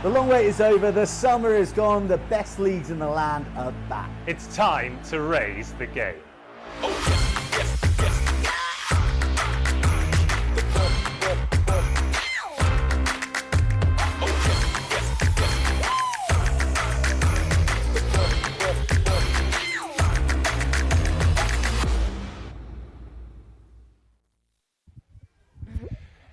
The long wait is over, the summer is gone, the best leagues in the land are back. It's time to raise the game.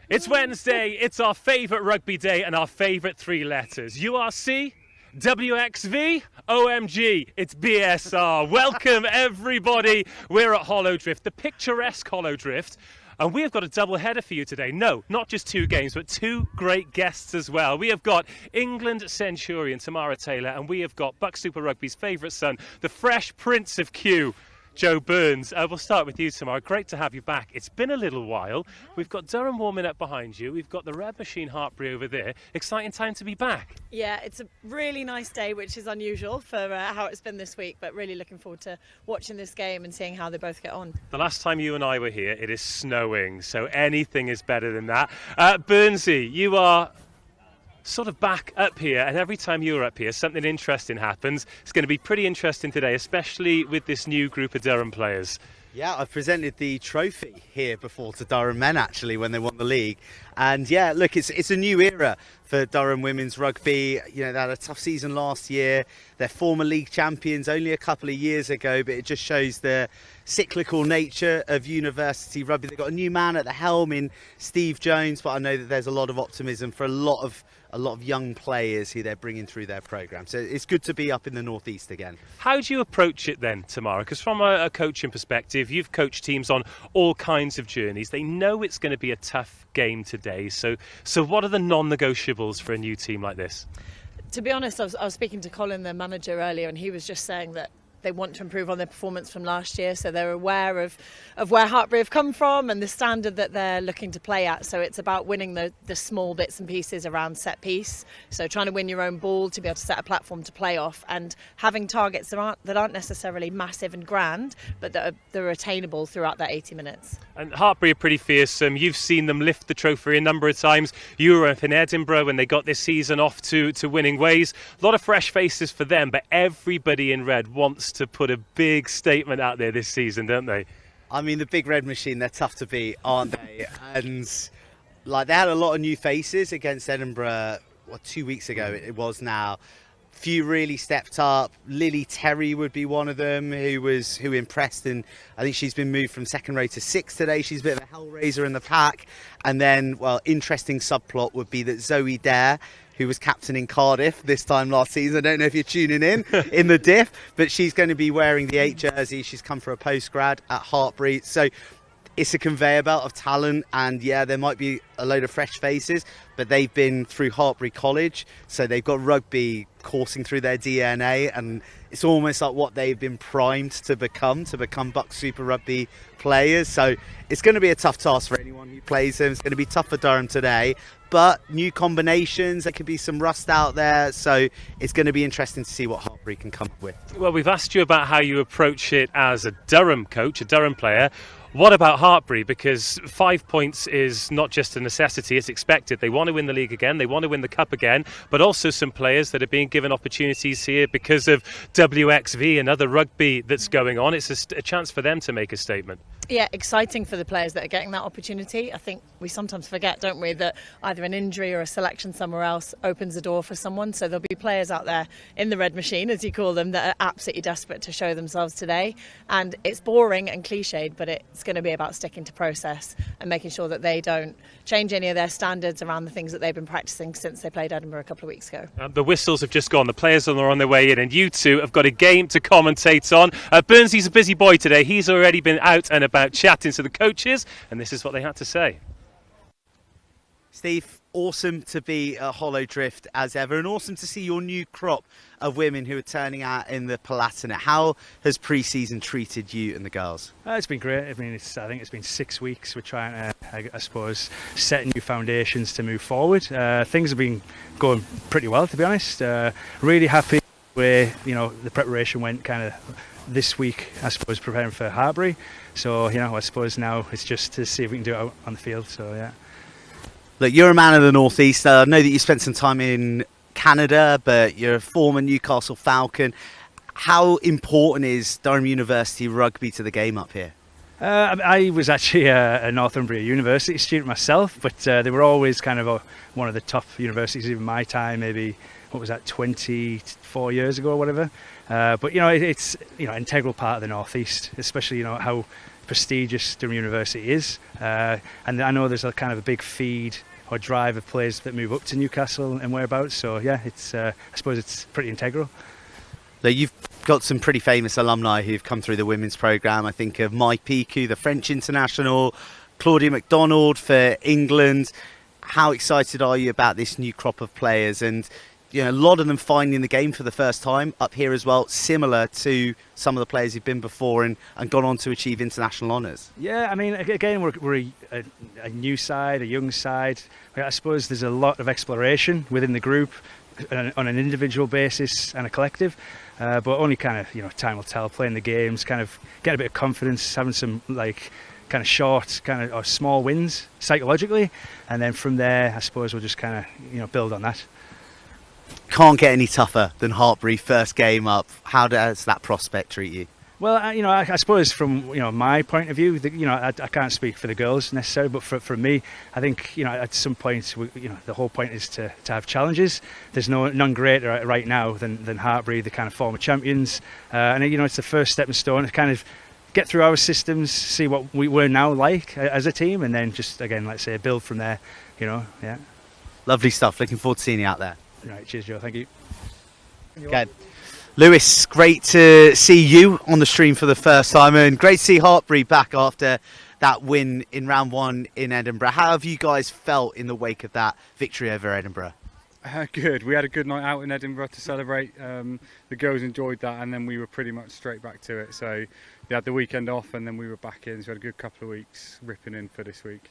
It's Wednesday, it's our favourite rugby day and our favourite three letters. URC, WXV, OMG, it's BSR. Welcome everybody. We're at Hollowdrift, the picturesque Hollowdrift. And we have got a double header for you today. No, not just two games, but two great guests as well. We have got England Centurion, Tamara Taylor, and we have got BUCS Super Rugby's favourite son, the fresh Prince of Q, Joe Burns. We'll start with you, Tamara. Great to have you back. It's been a little while. We've got Durham warming up behind you. We've got the Red Machine Hartpury over there. Exciting time to be back. Yeah, it's a really nice day, which is unusual for how it's been this week, but really looking forward to watching this game and seeing how they both get on. The last time you and I were here, it is snowing, so anything is better than that. Burnsy, you are sort of back up here, and every time you're up here something interesting happens. It's going to be pretty interesting today, especially with this new group of Durham players. Yeah, I've presented the trophy here before to Durham men actually when they won the league, and yeah, look, it's a new era for Durham women's rugby. You know, they had a tough season last year. They're former league champions only a couple of years ago, but it just shows the cyclical nature of university rugby. They've got a new man at the helm in Steve Jones, but I know that there's a lot of optimism for a lot of young players who they're bringing through their programme. So it's good to be up in the northeast again. How do you approach it then, Tamara? Because from a coaching perspective, you've coached teams on all kinds of journeys. They know it's going to be a tough game today. So what are the non-negotiables for a new team like this? To be honest, I was speaking to Colin, the manager, earlier, and he was just saying that they want to improve on their performance from last year, so they're aware of where Hartpury have come from and the standard that they're looking to play at. So it's about winning the small bits and pieces around set piece, so trying to win your own ball to be able to set a platform to play off, and having targets that aren't necessarily massive and grand, but that are attainable throughout that 80 minutes. And Hartpury are pretty fearsome. You've seen them lift the trophy a number of times. You were up in Edinburgh when they got this season off to winning ways. A lot of fresh faces for them, but everybody in red wants to put a big statement out there this season, don't they? I mean, the big Red Machine, they're tough to beat, aren't they? And like, they had a lot of new faces against Edinburgh 2 weeks ago it was now. Few really stepped up. Lily Terry would be one of them who impressed, and I think she's been moved from second row to sixth today. She's a bit of a hellraiser in the pack. And then, well, interesting subplot would be that Zoe Dare, who was captain in Cardiff this time last season, I don't know if you're tuning in the diff, but she's going to be wearing the 8 jersey. She's come for a postgrad at Hartpury. So it's a conveyor belt of talent, and yeah, there might be a load of fresh faces, but they've been through Hartpury College, so they've got rugby coursing through their DNA, and it's almost like what they've been primed to become BUCS Super Rugby players. So it's going to be a tough task for anyone who plays them. It's going to be tough for Durham today, but new combinations, there could be some rust out there, so it's going to be interesting to see what Hartpury can come up with. Well, we've asked you about how you approach it as a Durham coach, a Durham player. What about Hartpury? Because 5 points is not just a necessity, it's expected. They want to win the league again, they want to win the cup again, but also some players that are being given opportunities here because of WXV and other rugby that's going on. It's a chance for them to make a statement. Yeah, exciting for the players that are getting that opportunity. I think we sometimes forget, don't we, that either an injury or a selection somewhere else opens a door for someone. So there'll be players out there in the Red Machine, as you call them, that are absolutely desperate to show themselves today. And it's boring and cliched, but it's going to be about sticking to process and making sure that they don't change any of their standards around the things that they've been practicing since they played Edinburgh a couple of weeks ago. The whistles have just gone. The players are on their way in, and you two have got a game to commentate on. Burnsy's a busy boy today. He's already been out and about chatting to the coaches, and this is what they had to say. Steve, awesome to be at Hollowdrift as ever, and awesome to see your new crop of women who are turning out in the palatinate. How has pre-season treated you and the girls? It's been great. I mean, I think it's been 6 weeks. We're trying to, I suppose, set new foundations to move forward. Things have been going pretty well, to be honest. Really happy where the preparation went kind of this week, I suppose, preparing for Hartpury. So, I suppose now it's just to see if we can do it out on the field. So, yeah. Look, you're a man of the northeast. I know that you spent some time in Canada, but you're a former Newcastle Falcon. How important is Durham University rugby to the game up here? I was actually a Northumbria University student myself, but they were always kind of one of the top universities in my time, maybe, what was that, 24 years ago or whatever. But, it's, an integral part of the Northeast, especially, how prestigious Durham University is. And I know there's a kind of a big feed or drive of players that move up to Newcastle and whereabouts. So, yeah, I suppose it's pretty integral. So you've got some pretty famous alumni who've come through the women's programme. I think of Mike Piku, the French international, Claudia MacDonald for England. How excited are you about this new crop of players? And a lot of them finding the game for the first time up here as well, similar to some of the players who've been before and gone on to achieve international honours. Yeah, I mean, again, we're a new side, a young side. I suppose there's a lot of exploration within the group on an individual basis and a collective. But only kind of, time will tell, playing the games, kind of get a bit of confidence, having some kind of short, or small wins psychologically. And then from there, I suppose we'll just kind of, build on that. Can't get any tougher than Hartpury first game up. How does that prospect treat you? Well, I suppose from my point of view, I can't speak for the girls necessarily, but for me, I think at some point, the whole point is to have challenges. There's none greater right now than Hartpury, the kind of former champions, and it's the first stepping stone to kind of get through our systems, see what we're now like as a team, and then just again, let's say, build from there. Yeah. Lovely stuff. Looking forward to seeing you out there. Right, cheers, Joe. Thank you. Okay. Lewis, great to see you on the stream for the first time, and great to see Hartpury back after that win in round one in Edinburgh. How have you guys felt in the wake of that victory over Edinburgh? Good. We had a good night out in Edinburgh to celebrate. The girls enjoyed that, and then we were pretty much straight back to it. So they had the weekend off, and then we were back in. So we had a good couple of weeks ripping in for this week.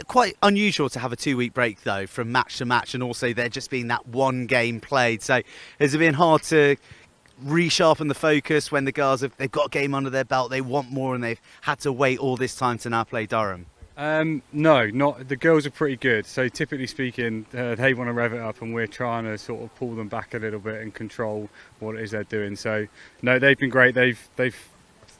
Quite unusual to have a 2-week break though from match to match, and also there just being that one game played. So has it been hard to resharpen the focus when the girls they've got a game under their belt, they want more, and they've had to wait all this time to now play Durham? No, not the girls are pretty good. So typically speaking, they want to rev it up, and we're trying to sort of pull them back a little bit and control what it is they're doing. So no, they've been great. They've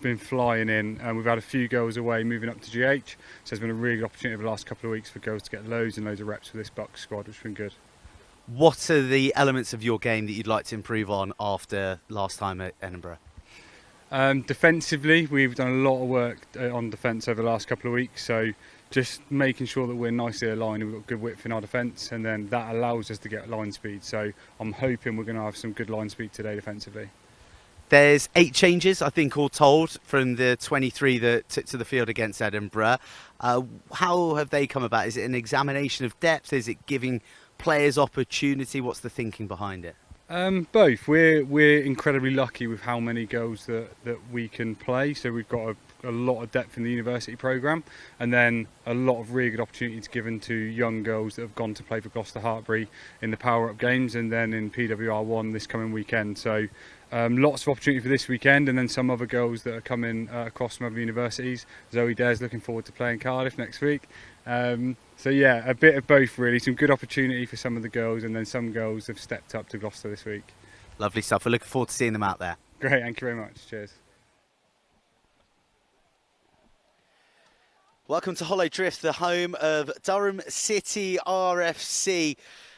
been flying in, and we've had a few girls away moving up to GH, so it's been a really good opportunity over the last couple of weeks for girls to get loads and loads of reps with this BUCS squad, which has been good. What are the elements of your game that you'd like to improve on after last time at Edinburgh? Defensively, we've done a lot of work on defence over the last couple of weeks, so just making sure that we're nicely aligned and we've got good width in our defence, and then that allows us to get line speed. So I'm hoping we're going to have some good line speed today defensively. There's 8 changes, I think, all told, from the 23 that took to the field against Edinburgh. How have they come about? Is it an examination of depth? Is it giving players opportunity? What's the thinking behind it? Both. We're incredibly lucky with how many girls that we can play. So we've got a lot of depth in the university programme, and then a lot of really good opportunities given to young girls that have gone to play for Gloucester Hartpury in the Power Up Games and then in PWR1 this coming weekend. So lots of opportunity for this weekend, and then some other girls that are coming across from other universities. Zoe Dare's looking forward to playing Cardiff next week. So yeah, a bit of both really. Some good opportunity for some of the girls, and then some girls have stepped up to Gloucester this week. Lovely stuff. We're looking forward to seeing them out there. Great, thank you very much. Cheers. Welcome to Hollow Drift, the home of Durham City RFC,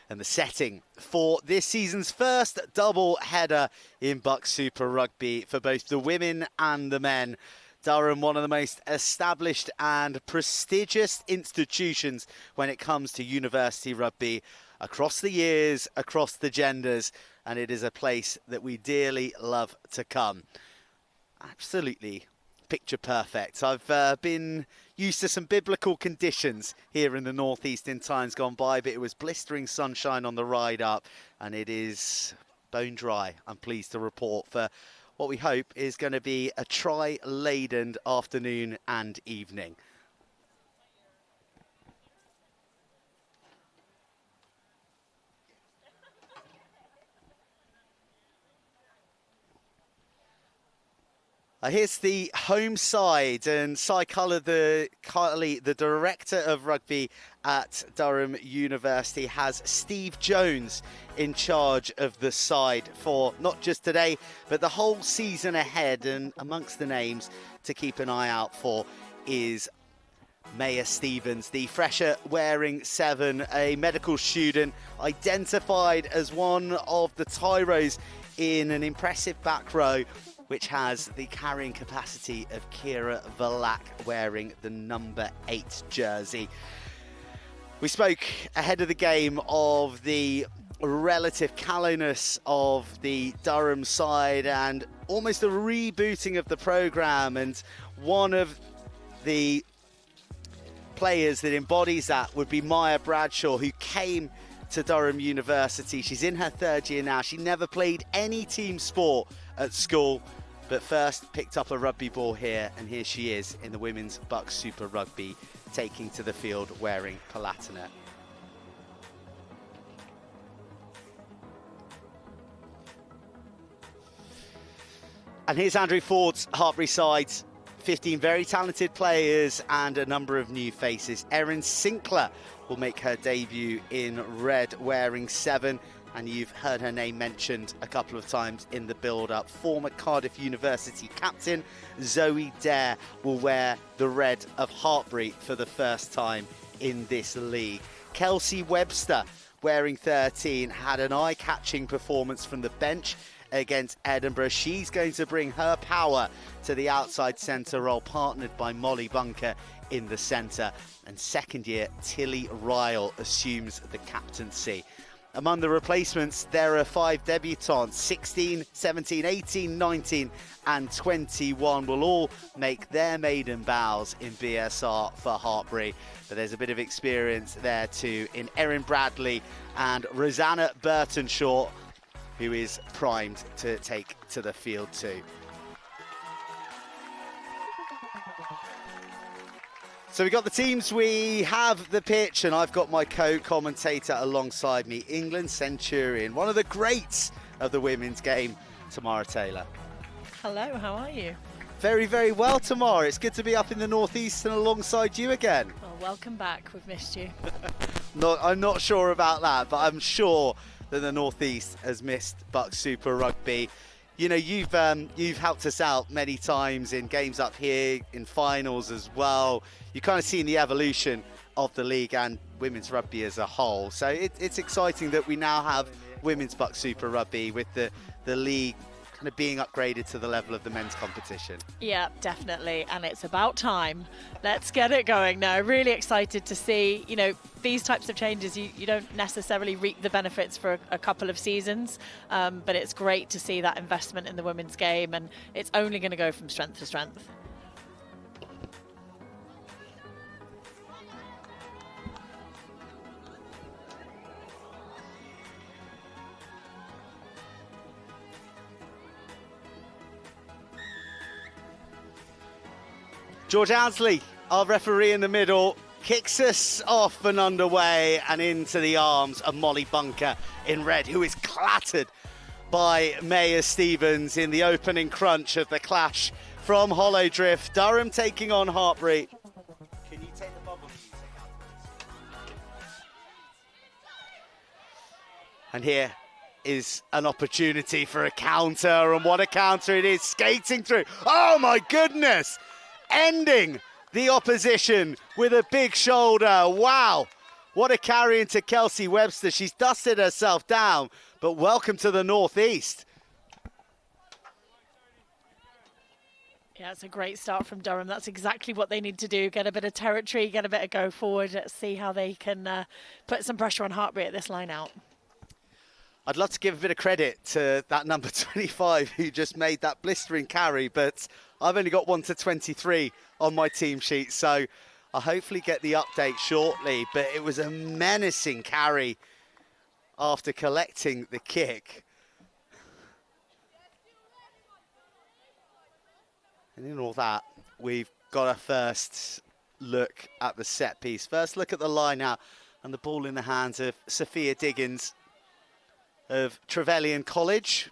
and the setting for this season's first double header in BUCS Super Rugby for both the women and the men. Durham, one of the most established and prestigious institutions when it comes to university rugby across the years, across the genders, and it is a place that we dearly love to come. Absolutely picture perfect. I've been used to some biblical conditions here in the northeast in times gone by, but it was blistering sunshine on the ride up, and it is bone dry, I'm pleased to report, for what we hope is going to be a try-laden afternoon and evening. Here's the home side, and Cy Cully, the director of rugby at Durham University, has Steve Jones in charge of the side for not just today, but the whole season ahead. And amongst the names to keep an eye out for is Maya Stevens, the fresher wearing 7, a medical student, identified as one of the tyros in an impressive back row, which has the carrying capacity of Kira Valak wearing the number 8 jersey. We spoke ahead of the game of the relative callowness of the Durham side and almost a rebooting of the programme, and one of the players that embodies that would be Maya Bradshaw, who came to Durham University. She's in her 3rd year now. She never played any team sport at school, but first picked up a rugby ball here, and here she is in the women's BUCS Super Rugby, taking to the field wearing palatinate. And here's Andrew Ford's Hartpury side. 15 very talented players and a number of new faces. Erin Sinclair will make her debut in red wearing 7, and you've heard her name mentioned a couple of times in the build-up. Former Cardiff University captain Zoe Dare will wear the red of Hartpury for the first time in this league. Kelsey Webster, wearing 13, had an eye-catching performance from the bench against Edinburgh. She's going to bring her power to the outside centre role, partnered by Molly Bunker in the centre. And 2nd year Tilly Ryle assumes the captaincy. Among the replacements, there are 5 debutants. 16, 17, 18, 19 and 21 will all make their maiden bows in BSR for Hartpury. But there's a bit of experience there too in Erin Bradley and Rosanna Burtonshaw, who is primed to take to the field too. So we got the teams, we have the pitch, and I've got my co-commentator alongside me, England Centurion, one of the greats of the women's game, Tamara Taylor. Hello, how are you? Very, very well, Tamara. It's good to be up in the northeast and alongside you again. Well, welcome back. We've missed you. I'm not sure about that, but I'm sure that the northeast has missed BUCS Super Rugby. You know, you've helped us out many times in games up here, in finals as well. You're kind of seeing the evolution of the league and women's rugby as a whole. So it's exciting that we now have women's BUCS Super Rugby with the league kind of being upgraded to the level of the men's competition. Yeah, definitely, and it's about time. Let's get it going now. Really excited to see, you know, these types of changes. You don't necessarily reap the benefits for a couple of seasons, but it's great to see that investment in the women's game, and it's only going to go from strength to strength. George Ansley, our referee in the middle, kicks us off and underway and into the arms of Molly Bunker in red, who is clattered by Maya Stevens in the opening crunch of the clash from Hollowdrift. Durham taking on Hartpury. Can you take the bubble music out, please? And here is an opportunity for a counter, and what a counter it is, skating through. Oh my goodness! Ending the opposition with a big shoulder. Wow, what a carry into Kelsey Webster. She's dusted herself down, but welcome to the northeast. Yeah, it's a great start from Durham. That's exactly what they need to do. Get a bit of territory, get a bit of go forward, see how they can put some pressure on Hartpury at this line out. I'd love to give a bit of credit to that number 25 who just made that blistering carry, but I've only got 1 to 23 on my team sheet, so I'll hopefully get the update shortly. But it was a menacing carry after collecting the kick. And in all that, we've got our first look at the set piece. First look at the line out, and the ball in the hands of Sophia Diggins of Trevelyan College.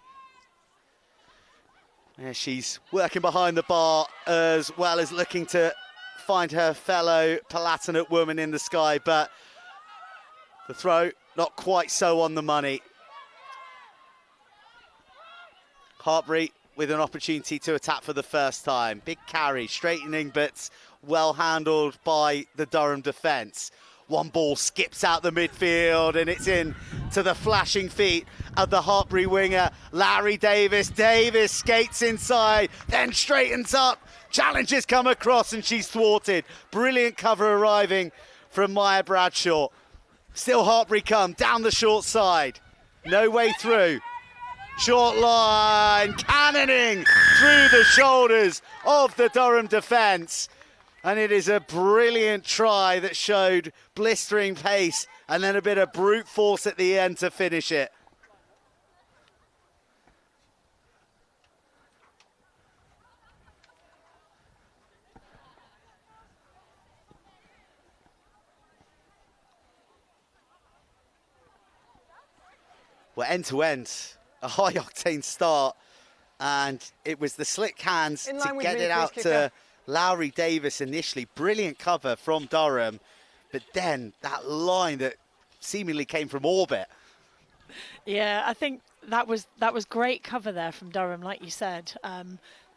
Yeah, she's working behind the bar as well as looking to find her fellow palatinate woman in the sky, but the throw not quite so on the money. Hartpury with an opportunity to attack for the first time. Big carry, straightening, but well handled by the Durham defence. One ball skips out the midfield and it's in to the flashing feet of the Hartpury winger, Larry Davis. Davis skates inside, then straightens up. Challenges come across and she's thwarted. Brilliant cover arriving from Maya Bradshaw. Still Hartpury come down the short side. No way through. Short line, cannoning through the shoulders of the Durham defence. And it is a brilliant try that showed blistering pace and then a bit of brute force at the end to finish it. Well, end to end, a high octane start, and it was the slick hands to get it out to Lowry Davis initially. Brilliant cover from Durham, but then that line that seemingly came from orbit. Yeah, I think that was great cover there from Durham, like you said.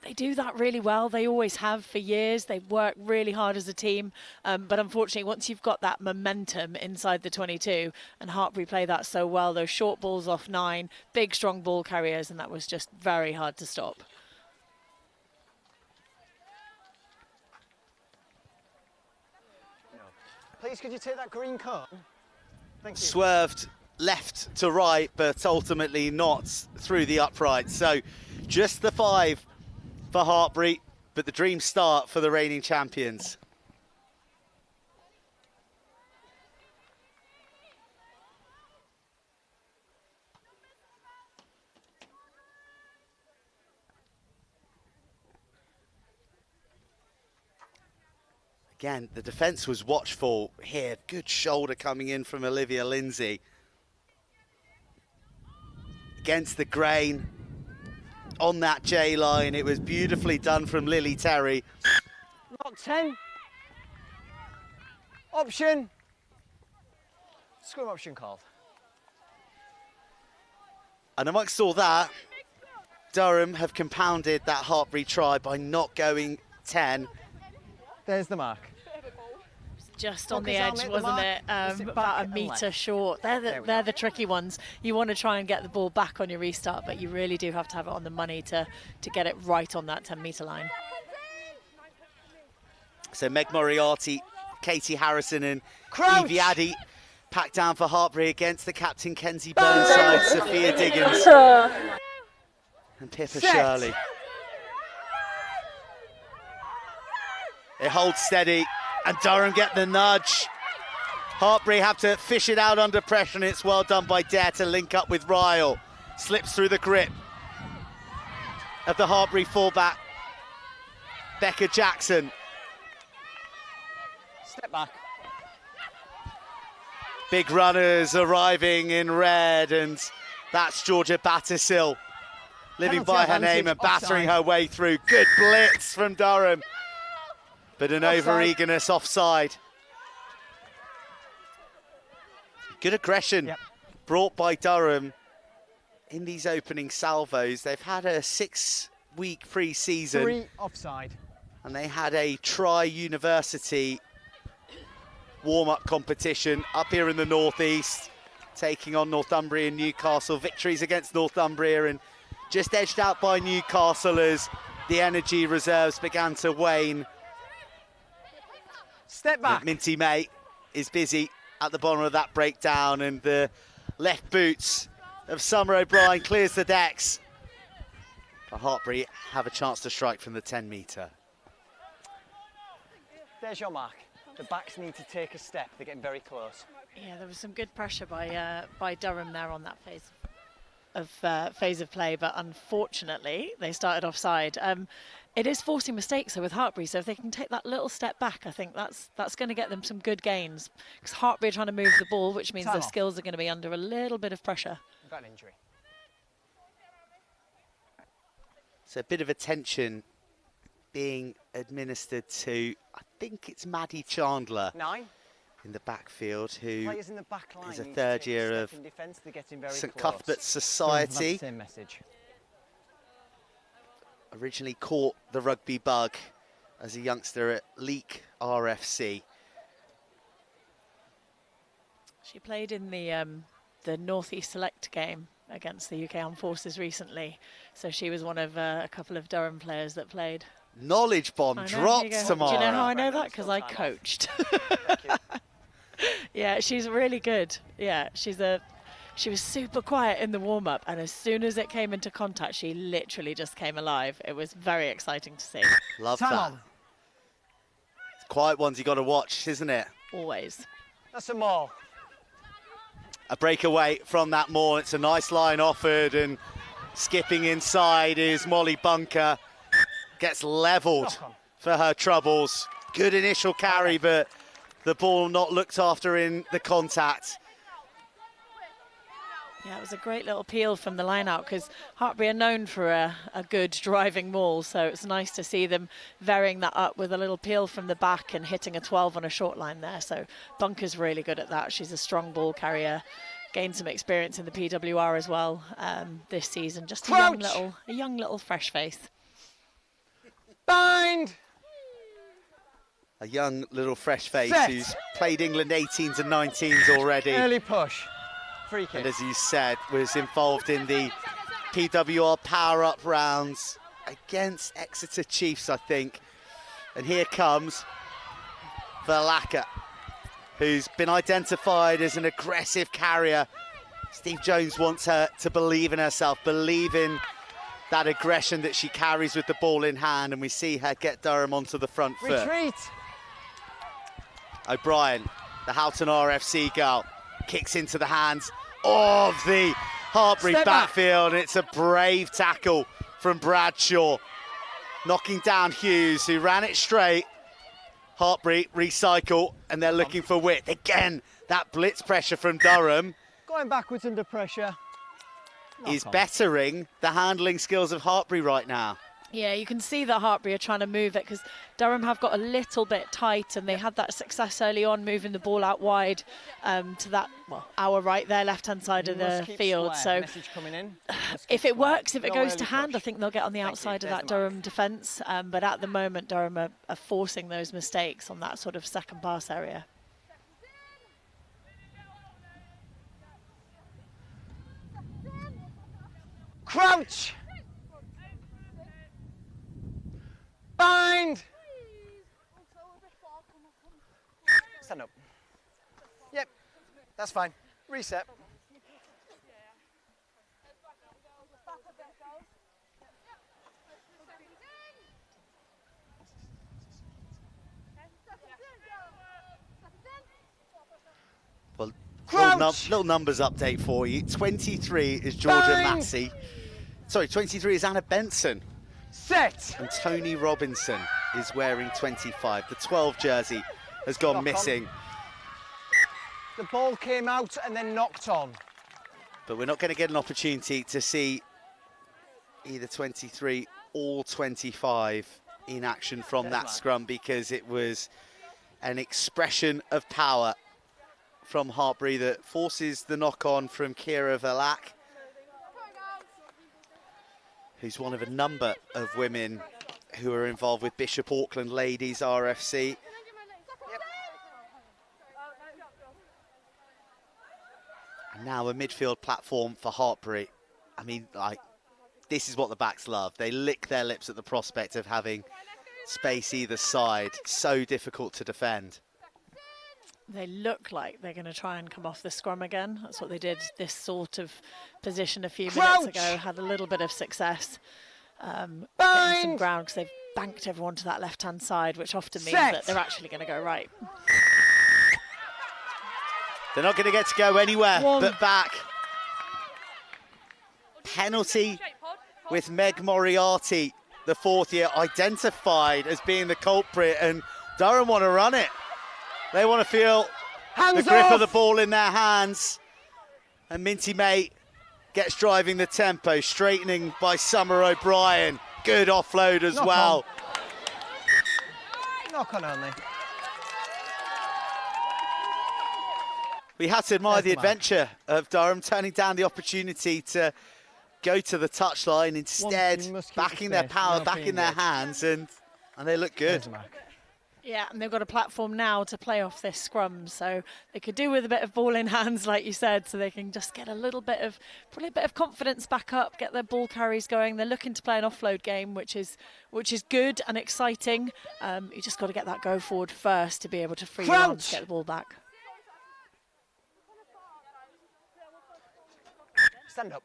They do that really well. They always have for years. They've worked really hard as a team. But unfortunately, once you've got that momentum inside the 22, and Hartpury play that so well, those short balls off 9, big, strong ball carriers, and that was just very hard to stop. Please, could you take that green card? Thank you. Swerved left to right, but ultimately not through the upright. So just the 5 for Hartpury, but the dream start for the reigning champions. Again, the defence was watchful here. Good shoulder coming in from Olivia Lindsay. Against the grain. On that J line, it was beautifully done from Lily Terry. Mark 10. Option. Scrum option called. And amongst all that, Durham have compounded that Hartpury try by not going 10. There's the mark. Just on the edge, wasn't it? About a metre short. They're the tricky ones. You want to try and get the ball back on your restart, but you really do have to have it on the money to get it right on that 10-metre line. So Meg Moriarty, Katie Harrison and Crouch. Evie Addy packed down for Hartpury against the captain Kenzie Burnside, Sophia Diggins and Pippa Shirley. It holds steady. And Durham get the nudge. Hartpury have to fish it out under pressure, and it's well done by Dare to link up with Ryle. Slips through the grip of the Hartpury fullback, Becca Jackson. Step back. Big runners arriving in red, and that's Georgia Battersill living by her name and battering her way through. Good blitz from Durham. But an over-eagerness offside. Good aggression brought by Durham in these opening salvos. They've had a 6-week pre-season. 3 offside. And they had a tri-university warm-up competition up here in the northeast, taking on Northumbria and Newcastle. Victories against Northumbria and just edged out by Newcastle as the energy reserves began to wane. Step back. Minty May is busy at the bottom of that breakdown, and the left boots of Summer O'Brien clears the decks. But Hartpury have a chance to strike from the 10-metre. There's your mark. The backs need to take a step. They're getting very close. Yeah, there was some good pressure by Durham there on that phase of play, but unfortunately they started offside. It is forcing mistakes though with Hartpury, so if they can take that little step back, I think that's going to get them some good gains. Because Hartpury are trying to move the ball, which means their skills are going to be under a little bit of pressure. We've got an injury. So a bit of attention being administered to, I think it's Maddie Chandler 9. in the backfield, who Players in the back line is a need to third take a year step of in defence. They're getting very St close. Cuthbert's Durham have Society. the same message. Originally caught the rugby bug as a youngster at Leek RFC. She played in the North East Select game against the UK Armed Forces recently, so she was one of a couple of Durham players that played. Knowledge bomb I know, dropped, here you go. Tamara. Do you know how I know that? Because I coached. Yeah, she's really good. Yeah, she was super quiet in the warm-up, and as soon as it came into contact, she literally just came alive. It was very exciting to see. Love Time that. on. It's quiet ones you got to watch, isn't it? Always. That's a maul. A breakaway from that maul. It's a nice line offered, and skipping inside is Molly Bunker. Gets levelled for her troubles. Good initial carry, but the ball not looked after in the contact. Yeah, it was a great little peel from the line-out, because Hartpury are known for a good driving maul, so it's nice to see them varying that up with a little peel from the back and hitting a 12 on a short line there. So Bunker's really good at that. She's a strong ball carrier, gained some experience in the PWR as well this season. Just a young little fresh face. Bind! A young little fresh face Set. who's played England 18s and 19s already. Early push. Free kick. And as you said, was involved in the PWR power-up rounds against Exeter Chiefs, I think. And here comes Verlaka, who's been identified as an aggressive carrier. Steve Jones wants her to believe in herself, believe in that aggression that she carries with the ball in hand, and we see her get Durham onto the front foot. Retreat. O'Brien, the Houghton RFC girl, kicks into the hands of the Hartpury Step back. backfield. It's a brave tackle from Bradshaw, knocking down Hughes, who ran it straight. Hartpury recycle, and they're looking for width. Again, that blitz pressure from Durham Going backwards under pressure. is bettering the handling skills of Hartpury right now. Yeah, you can see that Hartpury are trying to move it, because Durham have got a little bit tight, and they had that success early on moving the ball out wide to that, well, our right there, left-hand side of the field. So Message coming in. if it works, if it No goes to early hand, push. I think they'll get on the Thank you. outside of There's that the mark. Durham defence. But at the moment, Durham are forcing those mistakes on that sort of second pass area. Crouch. Bind. Stand up. Yep, that's fine. Reset. Well, Crouch. little numbers update for you. 23 is Georgia Bind. Massey. Sorry, 23 is Anna Benson. Set. And Tony Robinson is wearing 25. The 12 jersey has gone Knock on. missing. The ball came out and then knocked on. But we're not going to get an opportunity to see either 23 or 25 in action from that scrum, because it was an expression of power from Hartpury that forces the knock-on from Kira Verlak, who's one of a number of women who are involved with Bishop Auckland Ladies RFC. And now a midfield platform for Hartpury. I mean, like, this is what the backs love. They lick their lips at the prospect of having space either side. So difficult to defend. They look like they're going to try and come off the scrum again. That's what they did this sort of position a few minutes ago. Had a little bit of success getting some ground, because they've banked everyone to that left-hand side, which often means that they're actually going to go right. They're not going to get to go anywhere but back. Penalty with Meg Moriarty, the fourth year, identified as being the culprit, and Durham want to run it. They want to feel the grip of the ball in their hands. And Minty May gets driving the tempo, straightening by Summer O'Brien. good offload as well. Knock on only. We had to admire There's the the mark. adventure of Durham, turning down the opportunity to go to the touchline, instead you must keep backing the their space, power not back being in their the edge. hands, and they look good. There's the mark. Yeah, and they've got a platform now to play off this scrum, so they could do with a bit of ball in hands, like you said, so they can just get a little bit of, probably a bit of confidence back up, get their ball carries going. They're looking to play an offload game, which is good and exciting. You just got to get that go forward first to be able to free your arms to get the ball back. Stand up.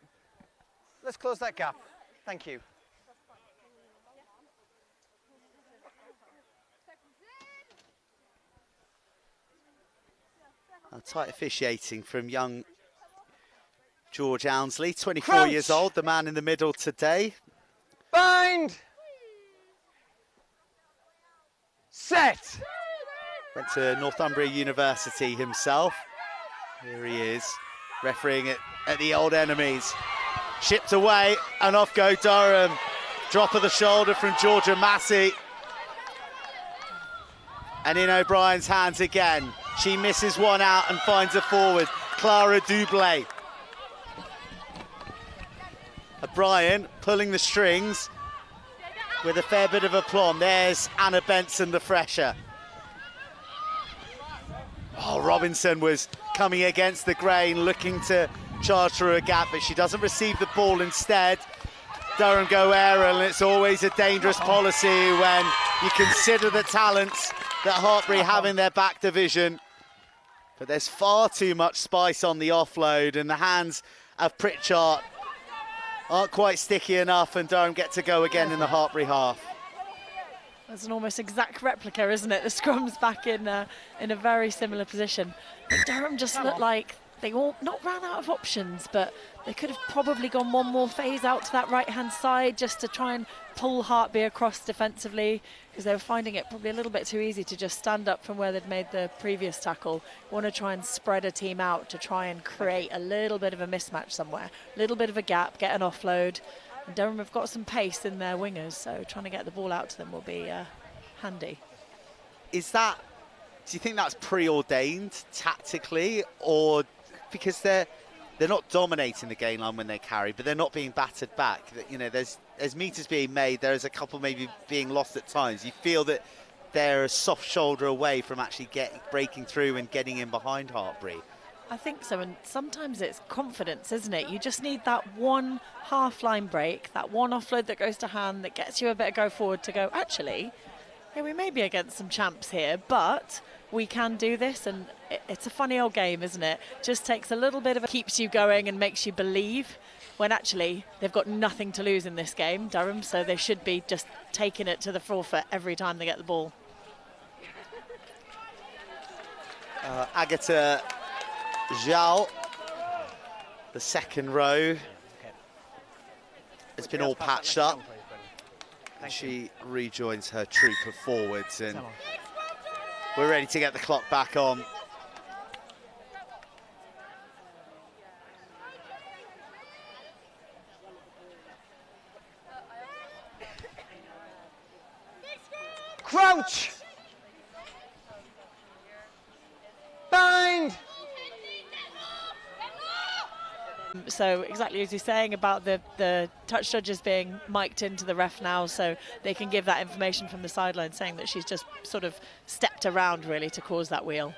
Let's close that gap. Thank you. Tight officiating from young George Ownsley, 24 Crouch. years old, the man in the middle today. Bind! Set! Went to Northumbria University himself. Here he is, refereeing it at the old enemies. Shipped away, and off go Durham. Drop of the shoulder from Georgia Massey. And in O'Brien's hands again. She misses one out and finds a forward. Clara Dublé. O'Brien pulling the strings with a fair bit of aplomb. There's Anna Benson, the fresher. Oh, Robinson was coming against the grain, looking to charge through a gap, but she doesn't receive the ball instead. Durham go aerial, and it's always a dangerous policy when you consider the talents that Hartpury have in their back division. But there's far too much spice on the offload, and the hands of Pritchard aren't quite sticky enough, and Durham get to go again in the Hartpury half. That's an almost exact replica, isn't it? The scrum's back in a very similar position. But Durham just looked like they all not ran out of options, but they could have probably gone one more phase out to that right-hand side just to try and pull Hartpury across defensively, because they were finding it probably a little bit too easy to just stand up from where they'd made the previous tackle. You want to try and spread a team out to try and create a little bit of a mismatch somewhere, a little bit of a gap, get an offload. And Durham have got some pace in their wingers, so trying to get the ball out to them will be handy. Is that, do you think that's preordained tactically, or because they're not dominating the game line when they carry, but they're not being battered back? You know, there's meters being made, there's a couple maybe being lost at times. You feel that they're a soft shoulder away from actually breaking through and getting in behind Hartpury. I think so, and sometimes it's confidence, isn't it? You just need that one half-line break, that one offload that goes to hand, that gets you a bit of go forward to go, actually, yeah, we may be against some champs here, but we can do this, and it's a funny old game, isn't it? Just takes a little bit of keeps you going and makes you believe, when actually they've got nothing to lose in this game, Durham, so they should be just taking it to the forfeit every time they get the ball. Agatha Zhao, the second row, has been all patched up. She rejoins her troop of forwards, and we're ready to get the clock back on. Crouch! Bind! So exactly as you're saying about the touch judges being mic'd into the ref now, so they can give that information from the sideline saying that she's just sort of stepped around really to cause that wheel.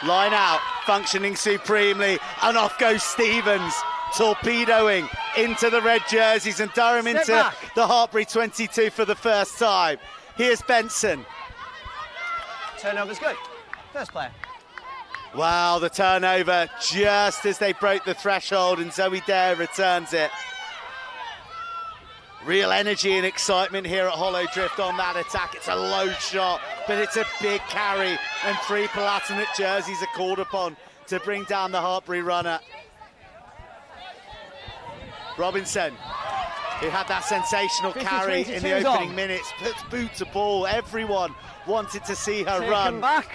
Line out, functioning supremely, and off goes Stevens, torpedoing into the red jerseys, and Durham Step into back. the Hartpury 22 for the first time. Here's Benson. Turnover's good. First player. Wow, the turnover just as they broke the threshold, and Zoe Dare returns it. Real energy and excitement here at Hollow Drift on that attack. It's a low shot, but it's a big carry, and 3 palatinate jerseys are called upon to bring down the Hartpury runner. Robinson, who had that sensational 50, carry in 22 the is opening on. minutes, puts boot to ball. Everyone wanted to see her Take run. him back.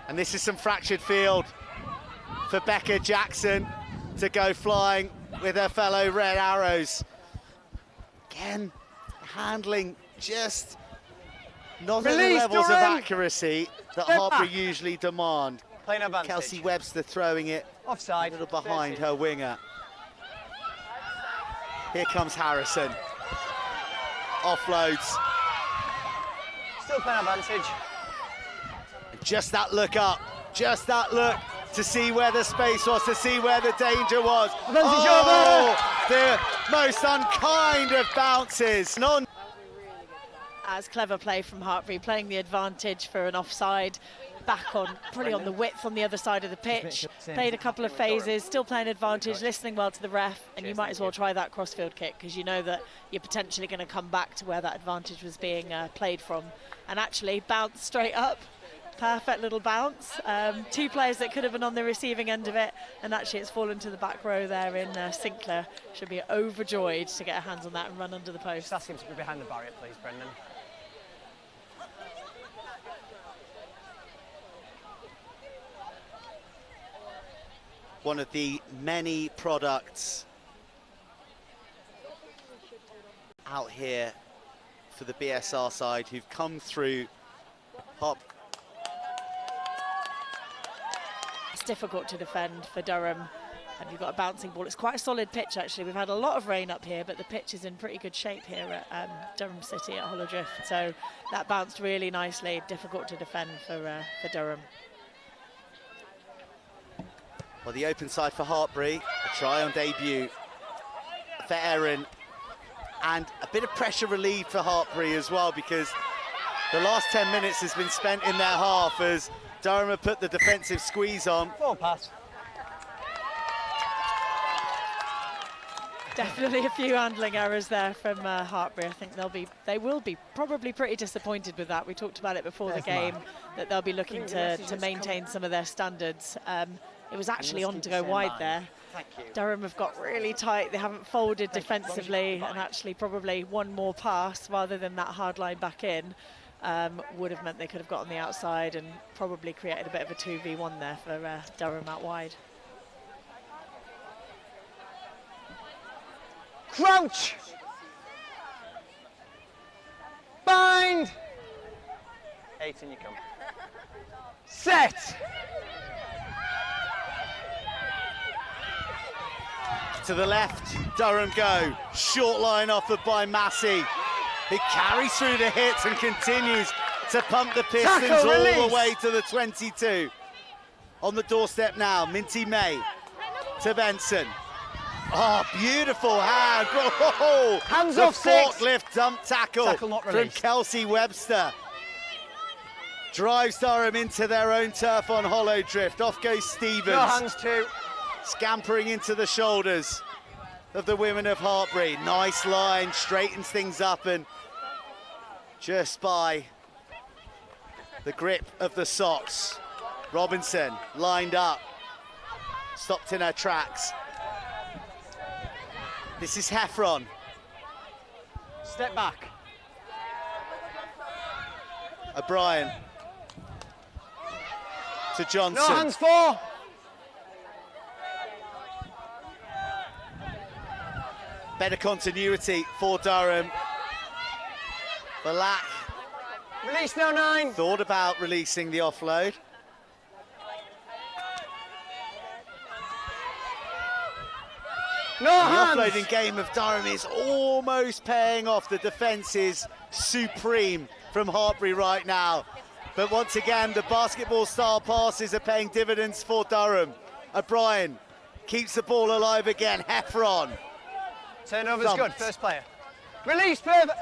And this is some fractured field for Becca Jackson to go flying with her fellow Red Arrows. Again, handling just not at the Release, levels of Durham! accuracy that Step Hartpury back. usually demand. Playing advantage. Kelsey Webster throwing it a Offside. little behind 30. her winger. Here comes Harrison. Offloads. Still playing advantage. Just that look up. Just that look to see where the space was, to see where the danger was. Advantage Oh, the most unkind of bounces. None. As clever play from Hartpury, playing the advantage for an offside, back on, probably on the width on the other side of the pitch, played a couple of phases, still playing advantage, listening well to the ref, and you might as well try that crossfield kick because you know that you're potentially going to come back to where that advantage was being played from, and actually bounce straight up. Perfect little bounce. Two players that could have been on the receiving end of it, and actually it's fallen to the back row there in Sinclair. Should be overjoyed to get her hands on that and run under the post. Just ask him to be behind the barrier, please, Brendan. One of the many products out here for the BSR side who've come through It's difficult to defend for Durham, and you've got a bouncing ball. It's quite a solid pitch actually. We've had a lot of rain up here, but the pitch is in pretty good shape here at Durham City at Hollow Drift. So that bounced really nicely. Difficult to defend for Durham. Well, the open side for Hartpury, a try on debut for Erin, and a bit of pressure relieved for Hartpury as well, because the last 10 minutes has been spent in their half as Durham have put the defensive squeeze on. Forward pass. Definitely a few handling errors there from Hartpury. I think they will be probably pretty disappointed with that. We talked about it before the game, that they'll be looking to maintain some of their standards. It was actually on to go wide there. Durham have got really tight. They haven't folded defensively, and actually probably one more pass rather than that hard line back in would have meant they could have got on the outside and probably created a bit of a 2v1 there for Durham out wide. Crouch! Bind! 8 and you come. Set! To the left, Durham go. Short line offered by Massey. He carries through the hits and continues to pump the Pistons Tackle, all release. the way to the 22. On the doorstep now, Minty May to Benson. Oh, beautiful hand. Oh, Hands the off, 6. forklift dump tackle Not from released. Kelsey Webster. Drives Durham into their own turf on Hollow Drift. Off goes Stevens. No hands 2. Scampering into the shoulders of the women of Hartpury. Nice line, straightens things up, and just by the grip of the socks. Robinson lined up, stopped in her tracks. This is Heffron. Step back. O'Brien to Johnson. No hands 4. Better continuity for Durham. Balak Release no 9. thought about releasing the offload. No The hands. offloading game of Durham is almost paying off. The defence is supreme from Hartpury right now. But once again, the basketball-style passes are paying dividends for Durham. O'Brien keeps the ball alive again. Heffron. Turnover's Thumped. good. First player. Release, perfect.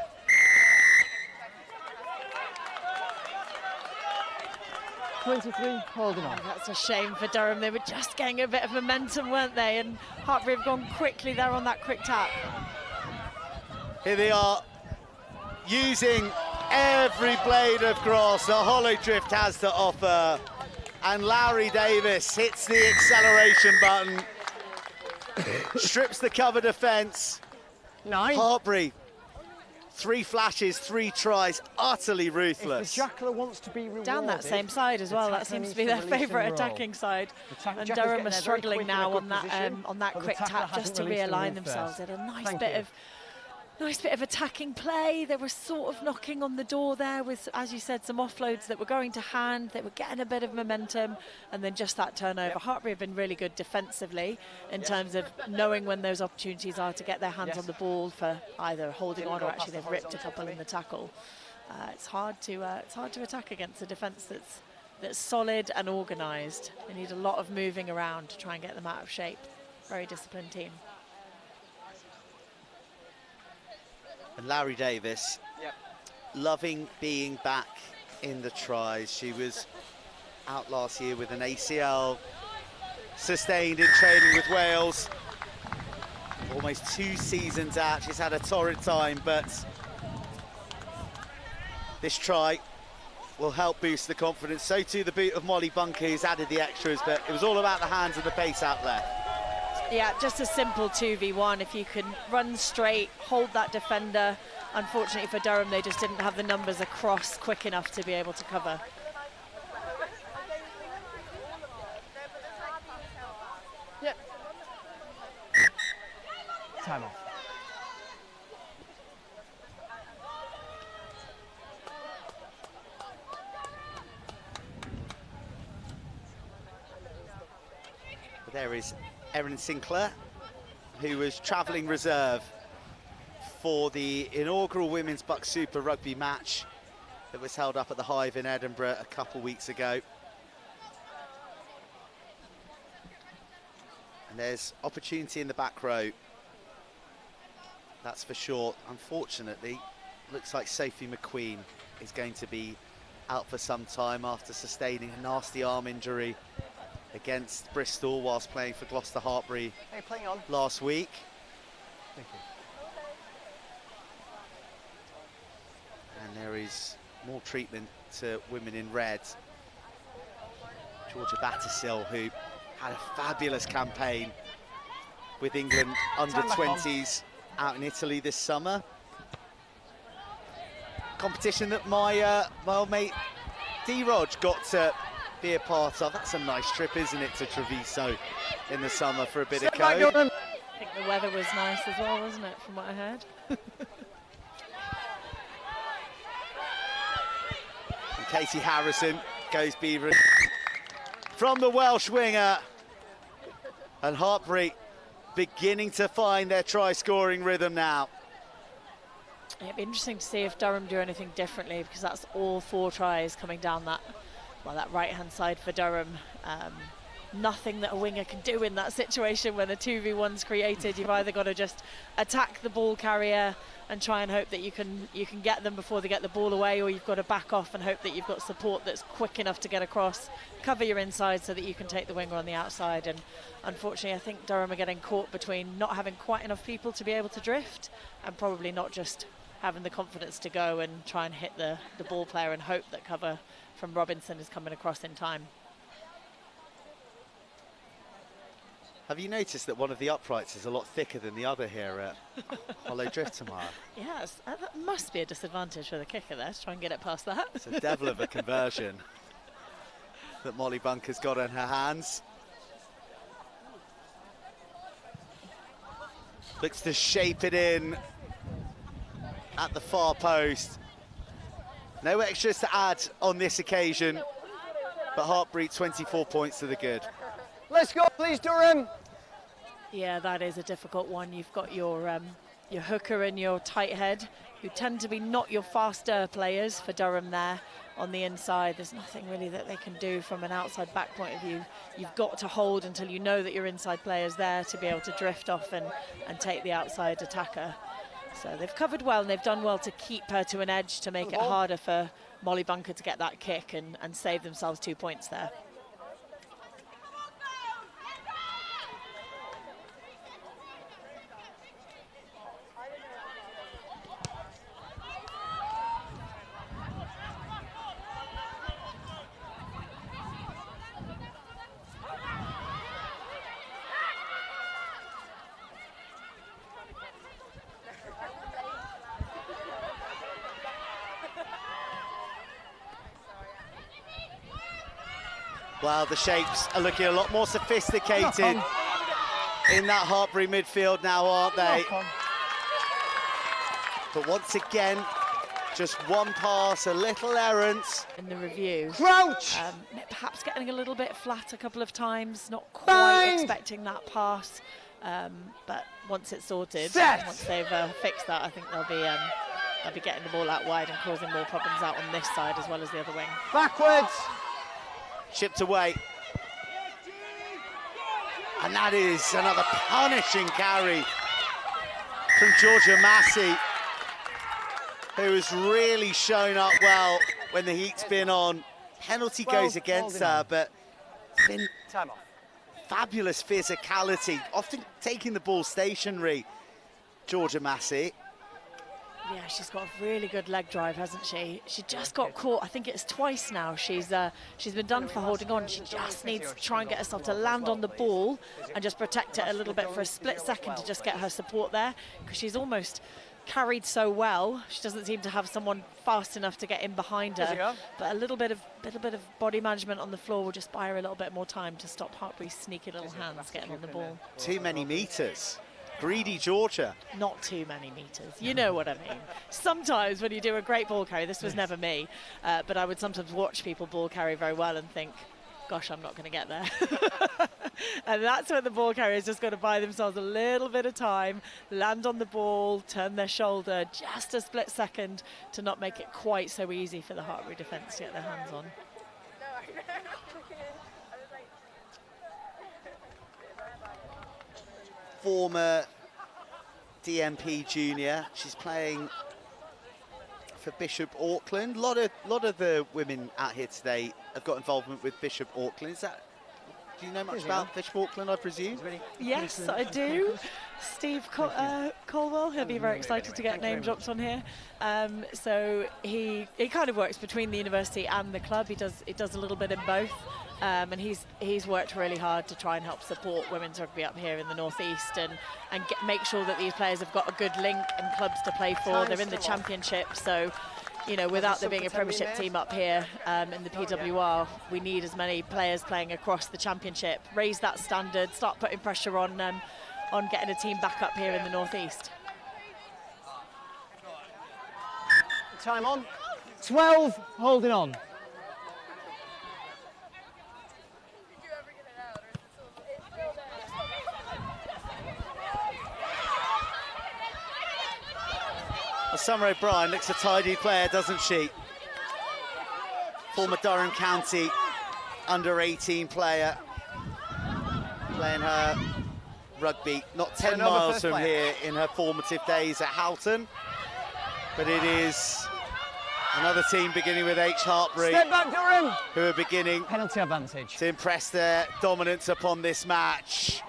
Holding on. That's a shame for Durham. They were just getting a bit of momentum, weren't they? And Hartpury have gone quickly there on that quick tap. Here they are, using every blade of grass that Hollow Drift has to offer. And Lowry Davis hits the acceleration button, strips the cover defence. 9. Hartpury, 3 flashes, 3 tries, utterly If ruthless. the Jackler wants to be rewarded, Down that same side as well. the That tackler seems to needs be their release and favourite roll. attacking side. Jacker's And getting Durham there are very struggling quick in a now good on that position, on that but the quick tackler tap just hasn't to released and realign rolled themselves. They fair. had a nice Thank bit you. of nice bit of attacking play. They were sort of knocking on the door there with, as you said, some offloads that were going to hand. They were getting a bit of momentum, and then just that turnover. Hartpury have been really good defensively in terms of knowing when those opportunities are to get their hands on the ball for either holding on or actually they've ripped a couple in the tackle. It's hard to attack against a defence that's solid and organised. They need a lot of moving around to try and get them out of shape. Very disciplined team. And Larry Davis, loving being back in the tries. She was out last year with an ACL, sustained in training with Wales. Almost 2 seasons out, she's had a torrid time, but this try will help boost the confidence. So too the boot of Molly Bunker, who's added the extras, but it was all about the hands and the pace out there. Yeah, just a simple 2v1. If you can run straight, hold that defender. Unfortunately for Durham, they just didn't have the numbers across quick enough to be able to cover. Yep. Time off. There is Erin Sinclair, who was travelling reserve for the inaugural Women's BUCS Super Rugby match that was held up at the Hive in Edinburgh a couple weeks ago. And there's opportunity in the back row, that's for sure. Unfortunately, looks like Sophie McQueen is going to be out for some time after sustaining a nasty arm injury against Bristol whilst playing for Gloucester Hartpury last week. Thank you. And there is more treatment to women in red. Georgia Battersill, who had a fabulous campaign with England under-20s out in Italy this summer. Competition that my old mate D-Rog got to be a part of. That's a nice trip, isn't it, to Treviso in the summer for a bit of code. I think the weather was nice as well, wasn't it, from what I heard? And Katie Harrison goes beavering from the Welsh winger. And Hartpury beginning to find their try-scoring rhythm now. It'd be interesting to see if Durham do anything differently, because that's all 4 tries coming down that right-hand side for Durham. Nothing that a winger can do in that situation when a 2v1's created. You've either got to just attack the ball carrier and try and hope that you can get them before they get the ball away, or you've got to back off and hope that you've got support that's quick enough to get across, cover your inside so that you can take the winger on the outside. And unfortunately, I think Durham are getting caught between not having quite enough people to be able to drift and probably not just having the confidence to go and try and hit the ball player and hope that cover from Robinson is coming across in time. Have you noticed that one of the uprights is a lot thicker than the other here at Hollow Drift tomorrow? Yes, that must be a disadvantage for the kicker there, to try and get it past that. It's a devil of a conversion that Molly Bunker's got in her hands. Looks to shape it in at the far post. No extras to add on this occasion, but Hartpury 24 points to the good. Let's go, please, Durham. Yeah, that is a difficult one. You've got your hooker and your tight head, who tend to be not your faster players for Durham there on the inside. There's nothing really that they can do from an outside back point of view. You've got to hold until you know that your inside player's there to be able to drift off and take the outside attacker. So they've covered well, and they've done well to keep her to an edge to make it harder for Molly Bunker to get that kick and save themselves 2 points there. Well, the shapes are looking a lot more sophisticated in that Hartpury midfield now, aren't they? But once again, just one pass, a little errant. In the review. Crouch! Perhaps getting a little bit flat a couple of times, not quite Bind! expecting that pass. But once it's sorted, Set! once they've fixed that, I think they'll be getting the ball out wide and causing more problems out on this side as well as the other wing. Backwards! Chipped away. And that is another punishing carry from Georgia Massey, who has really shown up well when the heat's been on. Penalty goes against her, but it's been Time off. fabulous physicality, often taking the ball stationary, Georgia Massey. Yeah, she's got a really good leg drive, hasn't she? She just got caught, I think it's twice now. She's been done for holding on. She just needs to try and get herself to land on the ball and just protect it a little bit for a split second to just get her support there, because she's almost carried so well. She doesn't seem to have someone fast enough to get in behind her. But a little bit of body management on the floor will just buy her a little bit more time to stop Hartpury's sneaky little hands getting on the ball. Too many metres. Greedy Georgia. Not too many metres, you know what I mean. Sometimes when you do a great ball carry, this was never me, but I would sometimes watch people ball carry very well and think, gosh, I'm not going to get there. And that's when the ball carriers just got to buy themselves a little bit of time, land on the ball, turn their shoulder just a split second to not make it quite so easy for the Hartpury defence to get their hands on. Former DMP junior, she's playing for Bishop Auckland. A lot of the women out here today have got involvement with Bishop Auckland. Do you know much about Bishop Auckland, I presume? Yes, I do. Steve Colwell, he'll be very excited to get name dropped on here. So he kind of works between the university and the club. He does a little bit in both. And he's worked really hard to try and help support women's rugby up here in the northeast and make sure that these players have got a good link and clubs to play for. They're in the championship, so you know, without there being a premiership team up here in the PWR, we need as many players playing across the championship. Raise that standard, start putting pressure on getting a team back up here in the northeast. Time on. 12, holding on. Summer O'Brien looks a tidy player, doesn't she? Former Durham County under-18 player, playing her rugby not 10 miles from here in her formative days at Houghton. But it is another team beginning with H. Hartpury, Step back, Durham. who are beginning Penalty advantage to impress their dominance upon this match.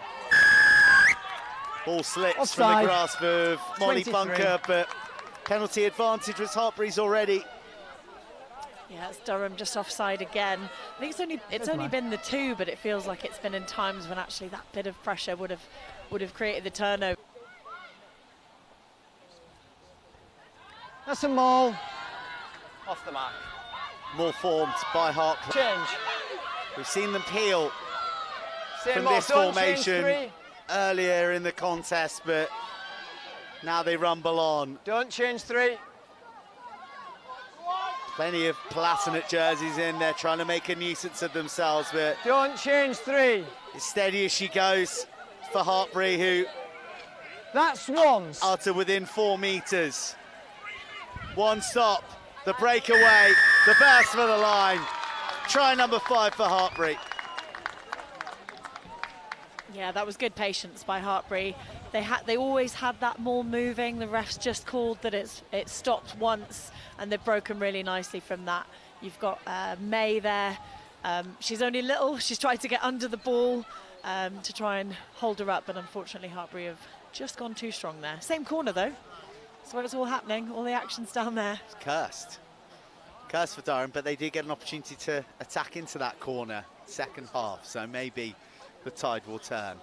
Ball slips from Offside. the grasp of Molly 23. Bunker, but penalty advantage was Hartpury's already. Yeah, it's Durham just offside again. I think it's only been the two, but it feels like it's been in times when actually that bit of pressure would have created the turnover. That's a maul. Off the mark. More formed by Hartpury. Change. We've seen them peel Same from ball. this Don't change formation three. earlier in the contest, but now they rumble on. Don't change three. Plenty of palatinate jerseys in there trying to make a nuisance of themselves, but Don't change three. as steady as she goes for Hartpury, who That's once. are to within 4 metres. One stop, the breakaway, the burst for the line. Try number 5 for Hartpury. Yeah, that was good patience by Hartpury. They always had that maul moving. The refs just called that it stopped once, and they've broken really nicely from that. You've got May there. She's only little. She's tried to get under the ball to try and hold her up, but unfortunately Hartpury have just gone too strong there. Same corner though. That's where it's all happening. All the action's down there. It's cursed. Cursed for Durham, but they did get an opportunity to attack into that corner second half, so maybe the tide will turn.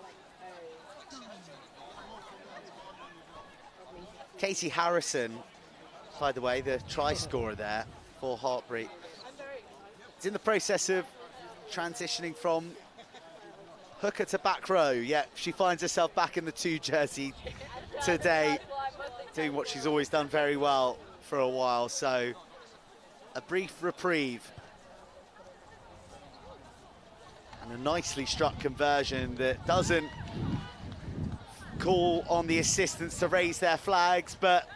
Katie Harrison, by the way, the try scorer there for Hartpury, is in the process of transitioning from hooker to back row. Yeah, she finds herself back in the 2 jersey today. doing what she's always done very well for a while, so a brief reprieve. And a nicely struck conversion that doesn't call on the assistants to raise their flags, but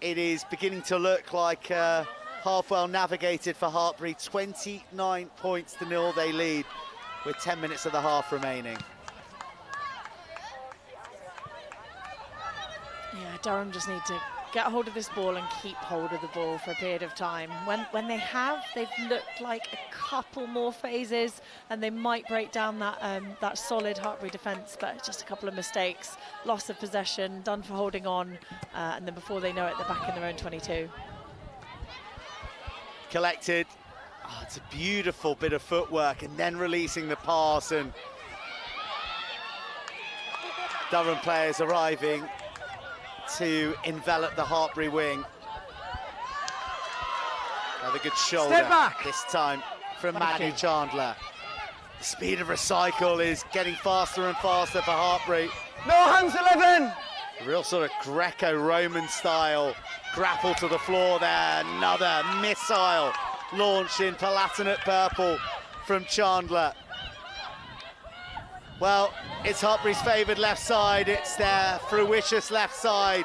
it is beginning to look like half well navigated for Hartpury. 29 points to 0 they lead with 10 minutes of the half remaining. Yeah, Durham just need to get hold of this ball and keep hold of the ball for a period of time. When they have, they've looked like a couple more phases and they might break down that solid Hartpury defence, but just a couple of mistakes, loss of possession, done for holding on, and then before they know it, they're back in their own 22. Collected. Oh, it's a beautiful bit of footwork and then releasing the pass, and Durham players arriving to envelop the Hartpury wing. Another good shoulder this time from Maggie Chandler. The speed of recycle is getting faster and faster for Hartpury. No hands 11. A real sort of Greco-Roman style grapple to the floor there. Another missile launch in palatinate purple from Chandler. Well, it's Hartpury's favoured left side. It's their fruitious left side.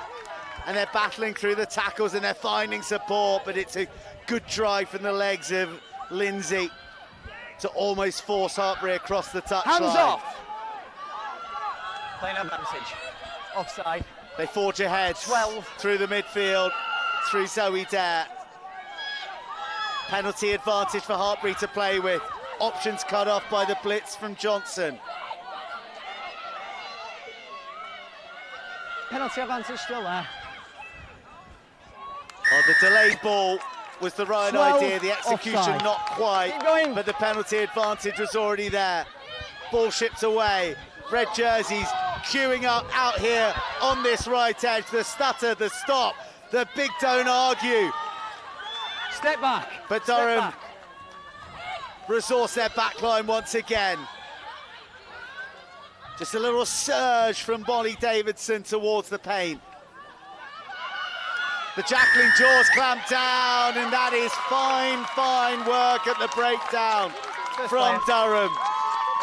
And they're battling through the tackles and they're finding support, but it's a good drive from the legs of Lindsay to almost force Hartpury across the touchline. Hands off. Playing advantage. Offside. They forge ahead 12. Through the midfield, through Zoe Dare. Penalty advantage for Hartpury to play with. Options cut off by the blitz from Johnson. Penalty advantage still there. Oh, the delayed ball was the right 12 idea, the execution offside. not quite, Keep going. but the penalty advantage was already there. Ball shipped away, red jerseys queuing up out here on this right edge. The stutter, the stop, the big don't argue. Step back. But Step Durham back. resource their backline once again. Just a little surge from Molly Davidson towards the paint. The Jacqueline jaws clamp down, and that is fine, fine work at the breakdown from Durham.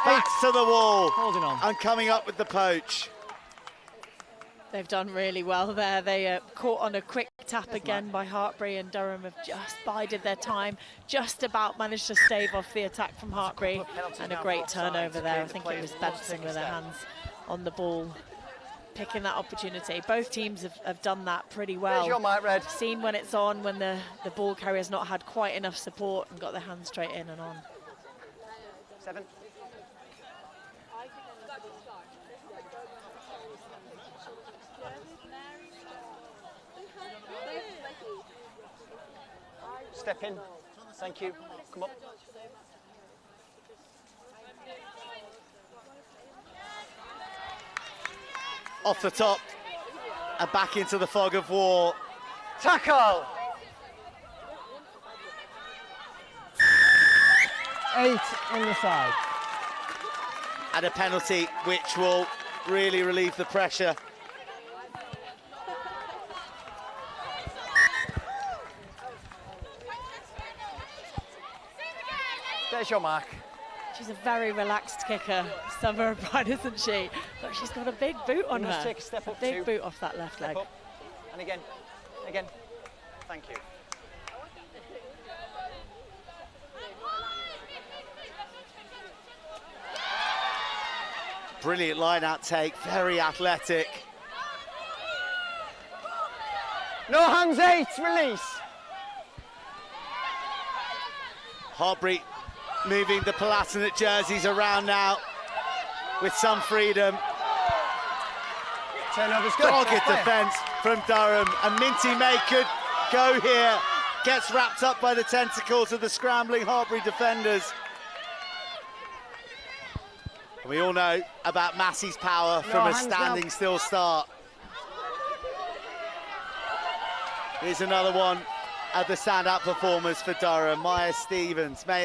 Backs to the wall, Holding on. and coming up with the poach. They've done really well there. They caught on a quick tap again by Hartpury, and Durham have just bided their time, just about managed to stave off the attack from Hartpury, and a great turnover there. I think it was Benson with their hands on the ball, picking that opportunity. Both teams have done that pretty well. There's your mic, Red. Seen when it's on, when the ball carrier's not had quite enough support and got their hands straight in and on. 7. Step in. Thank you. Come up. Off the top and back into the fog of war. Tackle. 8 on the side. And a penalty which will really relieve the pressure. There's your mark. She's a very relaxed kicker, Summer O'Brien, isn't she? But she's got a big boot on You must her. take a step up big too. boot off that left leg. Step up. And again. Again. Thank you. Brilliant line-out take, very athletic. No hands 8, release. Hartpury moving the palatinate jerseys around now with some freedom. Turnover's good. Dogged Fair play. defence from Durham. And Minty May could go here. Gets wrapped up by the tentacles of the scrambling Hartpury defenders. And we all know about Massey's power from a hands standing down. still start. Here's another one of the standout performers for Durham, Maya Stevens. There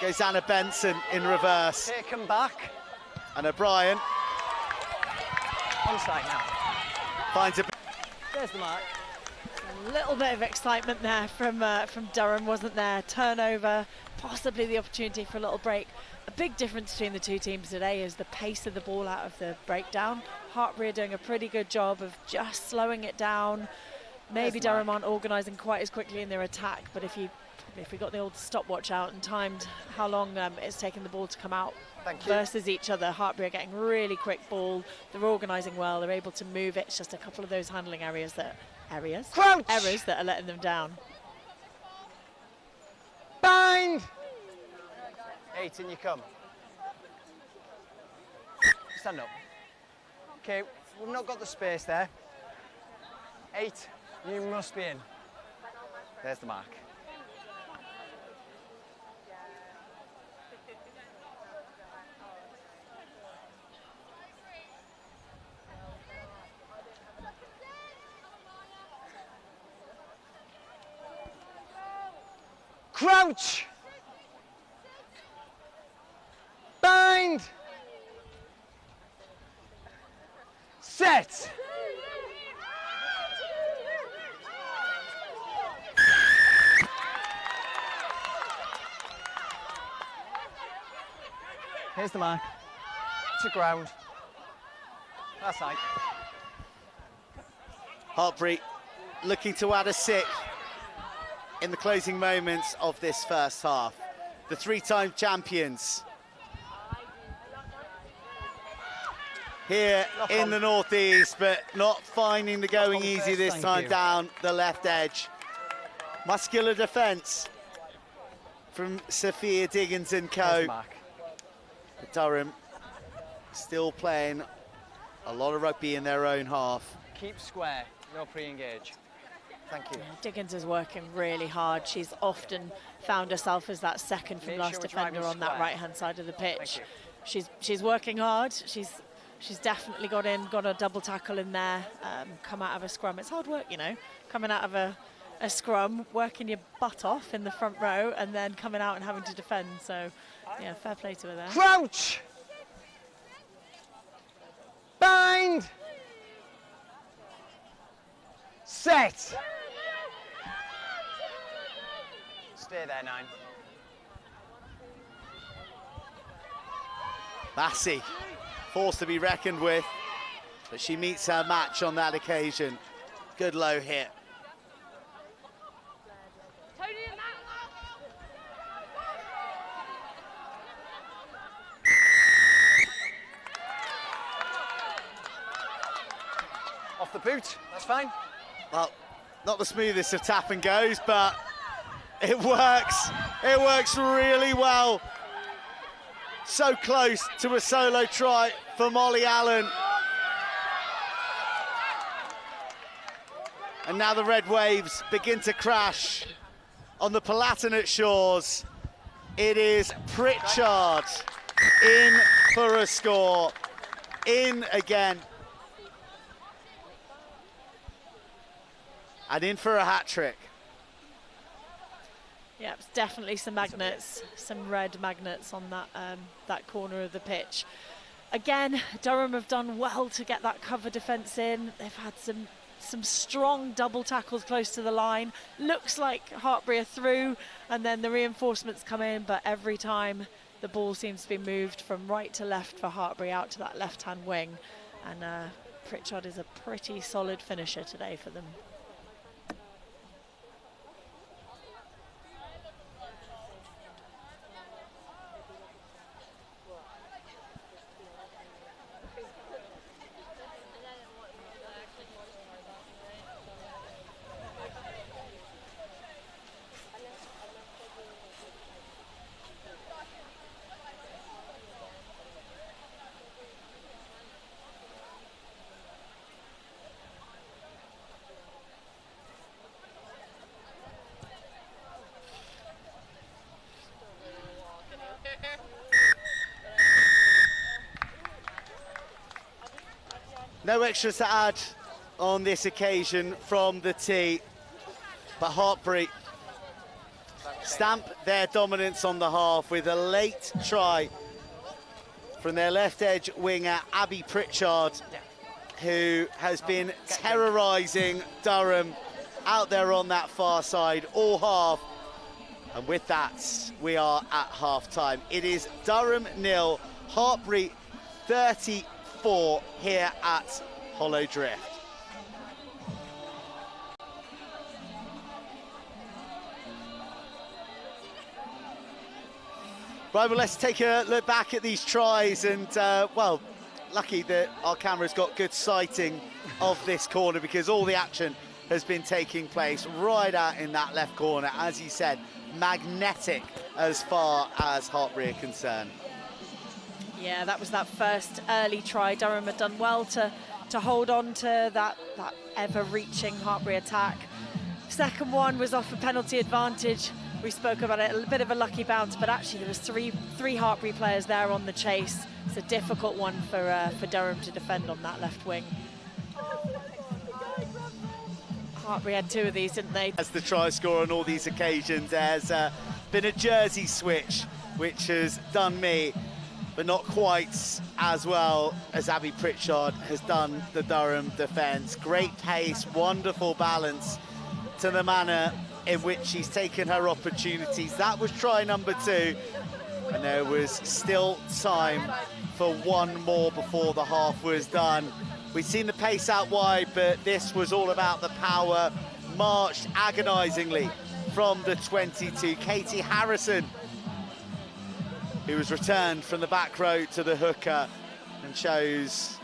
goes Anna Benson in reverse. Take him back. And O'Brien Onside now. Finds a... There's the mark. A little bit of excitement there from Durham, wasn't there? Turnover, possibly the opportunity for a little break. A big difference between the two teams today is the pace of the ball out of the breakdown. Hartpury are doing a pretty good job of just slowing it down. Maybe Durham aren't organising quite as quickly in their attack, but if we got the old stopwatch out and timed how long it's taken the ball to come out versus each other, Hartpury are getting really quick ball. They're organising well. They're able to move it. It's just a couple of those handling errors that are letting them down. Bind! 8, in you come. Stand up. Okay, we've not got the space there. 8, you must be in. There's the mark. Crouch! Bind! Set! Here's the mark. To ground. That's right. Hartpury looking to add a 6 in the closing moments of this first half. The 3-time champions here in the northeast, but not finding the going easy this time down the left edge. Muscular defence from Sophia Diggins and co. Durham still playing a lot of rugby in their own half. Keep square, no pre-engage. Thank you. Yeah, Diggins is working really hard. She's often found herself as that second from last defender on that right-hand side of the pitch. She's working hard. She's definitely got a double tackle in there, come out of a scrum. It's hard work, you know, coming out of a scrum, working your butt off in the front row and then coming out and having to defend. So, yeah, fair play to her there. Crouch! Bind! Set! Stay there, 9. Massey, forced to be reckoned with, but she meets her match on that occasion. Good low hit. Off the boot, that's fine. Well, not the smoothest of tap and goes, but it works. It works really well. So close to a solo try for Molly Allen. And now the red waves begin to crash on the Palatinate shores. It is Pritchard in for a score. In again. And in for a hat-trick. Yeah, it's definitely some magnets, some red magnets on that that corner of the pitch. Again, Durham have done well to get that cover defence in. They've had some strong double tackles close to the line. Looks like Hartpury are through, and then the reinforcements come in, but every time the ball seems to be moved from right to left for Hartpury out to that left-hand wing. And Pritchard is a pretty solid finisher today for them. No extras to add on this occasion from the tee, but Hartpury stamp their dominance on the half with a late try from their left edge winger, Abby Pritchard. who has been terrorising Durham out there on that far side all half. And with that, we are at half-time. It is Durham 0, Hartpury 34 here at Hollow Drift. Right, well, let's take a look back at these tries and, well, lucky that our camera's got good sighting of this corner because all the action has been taking place right out in that left corner. As you said, magnetic as far as Hartpury are concerned. Yeah, that was that first early try. Durham had done well to hold on to that ever-reaching Hartpury attack. Second one was off a penalty advantage. We spoke about it, a bit of a lucky bounce, but actually there was three Hartpury players there on the chase. It's a difficult one for Durham to defend on that left wing. Hartpury had two of these, didn't they? As the try scorer on all these occasions, there's been a jersey switch, which has done me, but not quite as well as Abby Pritchard has done the Durham defence. Great pace, wonderful balance to the manner in which she's taken her opportunities. That was try number 2, and there was still time for one more before the half was done. We've seen the pace out wide, but this was all about the power, marched agonisingly from the 22. Katie Harrison, who was returned from the back row to the hooker, and shows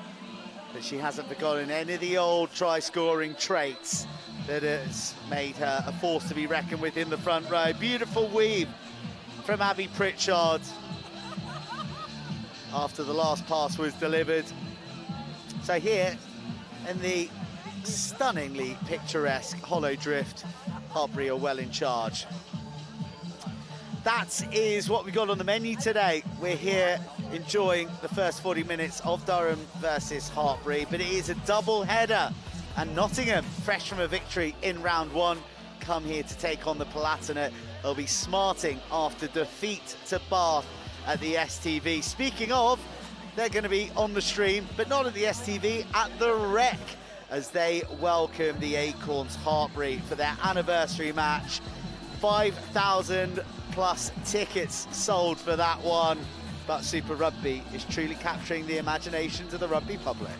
that she hasn't forgotten any of the old try-scoring traits that has made her a force to be reckoned with in the front row. Beautiful weave from Abby Pritchard after the last pass was delivered. So here in the stunningly picturesque Hollow Drift, Hartpury are well in charge. That is what we got on the menu today. We're here enjoying the first 40 minutes of Durham versus Hartpury, but it is a double header. And Nottingham, fresh from a victory in round 1, come here to take on the Palatinate. They'll be smarting after defeat to Bath at the STV. Speaking of, they're going to be on the stream, but not at the STV, at the Rec, as they welcome the Acorns Hartpury for their anniversary match. 5,000 plus tickets sold for that one, but Super Rugby is truly capturing the imaginations of the rugby public.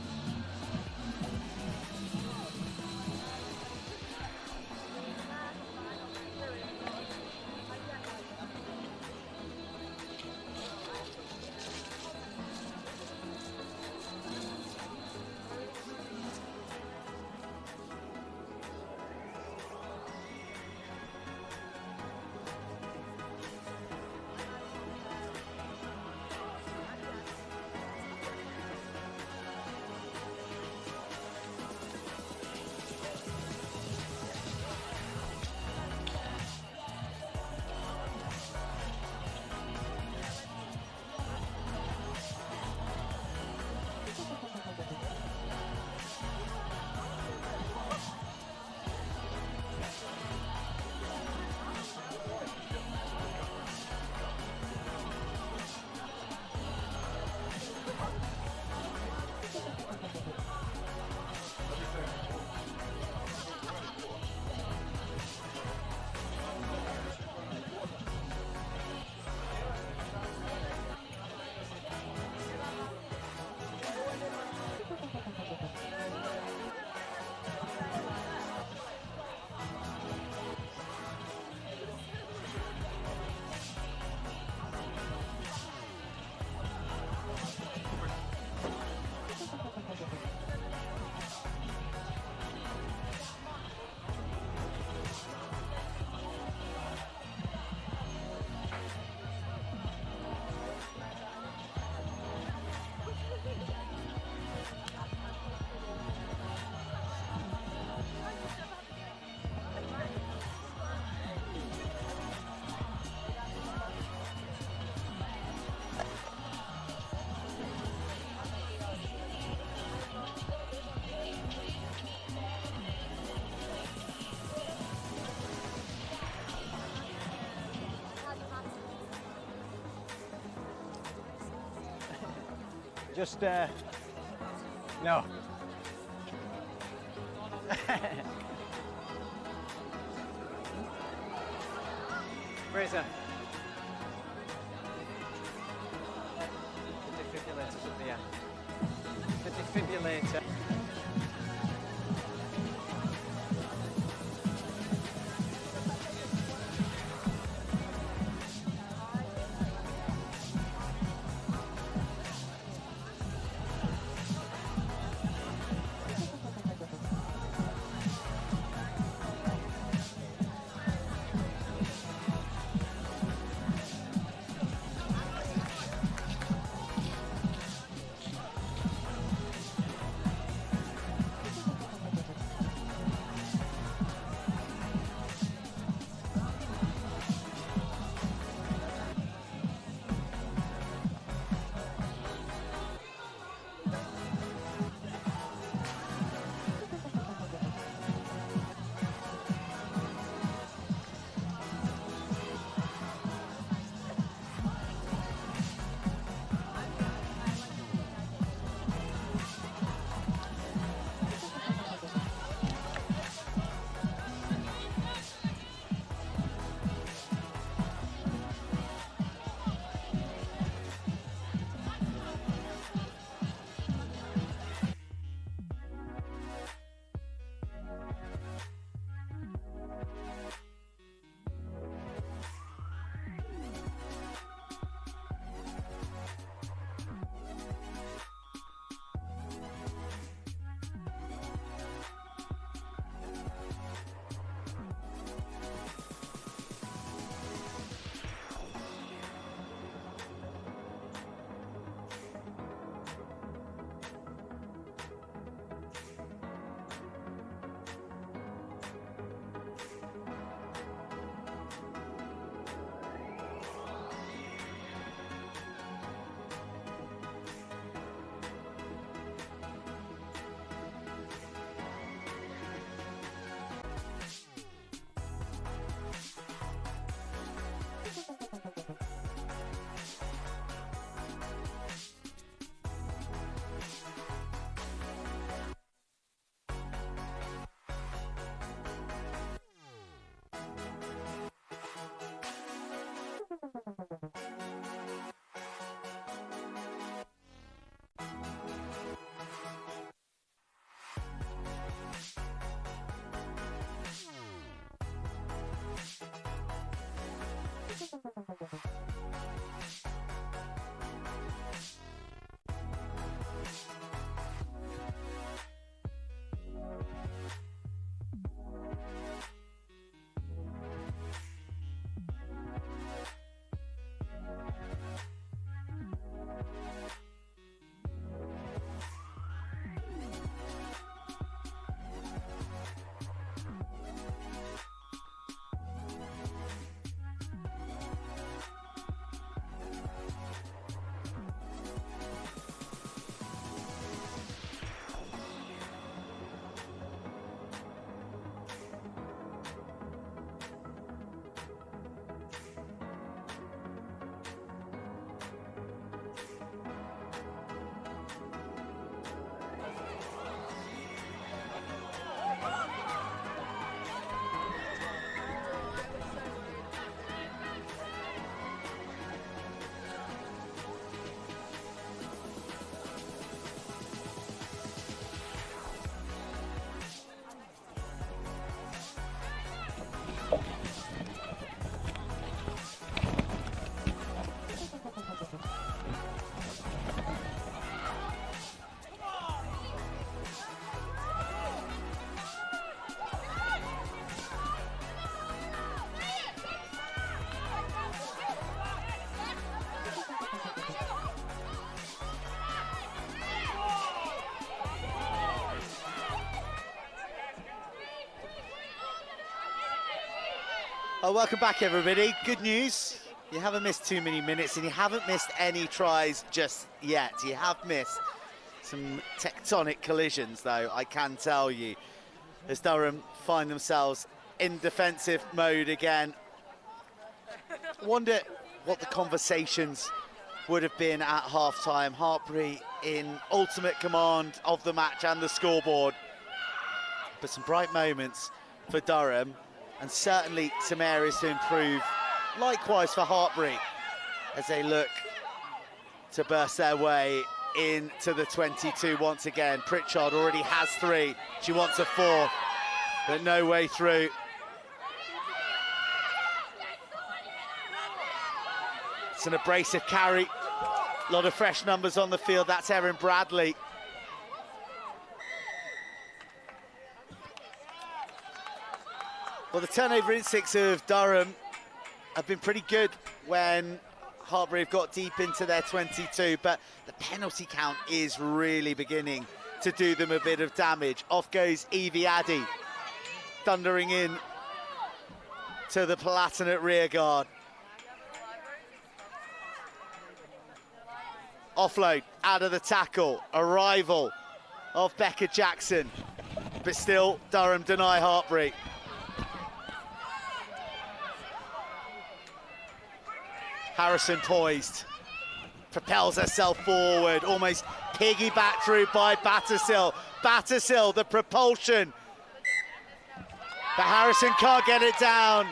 Just, no. Fraser. The defibrillators at the end. The defibrillator. Welcome back, everybody. Good news. You haven't missed too many minutes, and you haven't missed any tries just yet. You have missed some tectonic collisions, though, I can tell you, as Durham find themselves in defensive mode again. Wonder what the conversations would have been at half-time. Hartpury in ultimate command of the match and the scoreboard. but some bright moments for Durham, and certainly some areas to improve. Likewise for Hartpury, as they look to burst their way into the 22 once again. Pritchard already has 3. She wants a 4, but no way through. It's an abrasive carry. A lot of fresh numbers on the field. That's Erin Bradley. Well, the turnover instincts of Durham have been pretty good when Hartpury have got deep into their 22, but the penalty count is really beginning to do them a bit of damage. Off goes Evie Addy, thundering in to the Palatinate rearguard. Offload out of the tackle, arrival of Becca Jackson, but still Durham deny Hartpury. Harrison poised, propels herself forward, almost piggyback through by Battersill. Battersill, the propulsion. But Harrison can't get it down.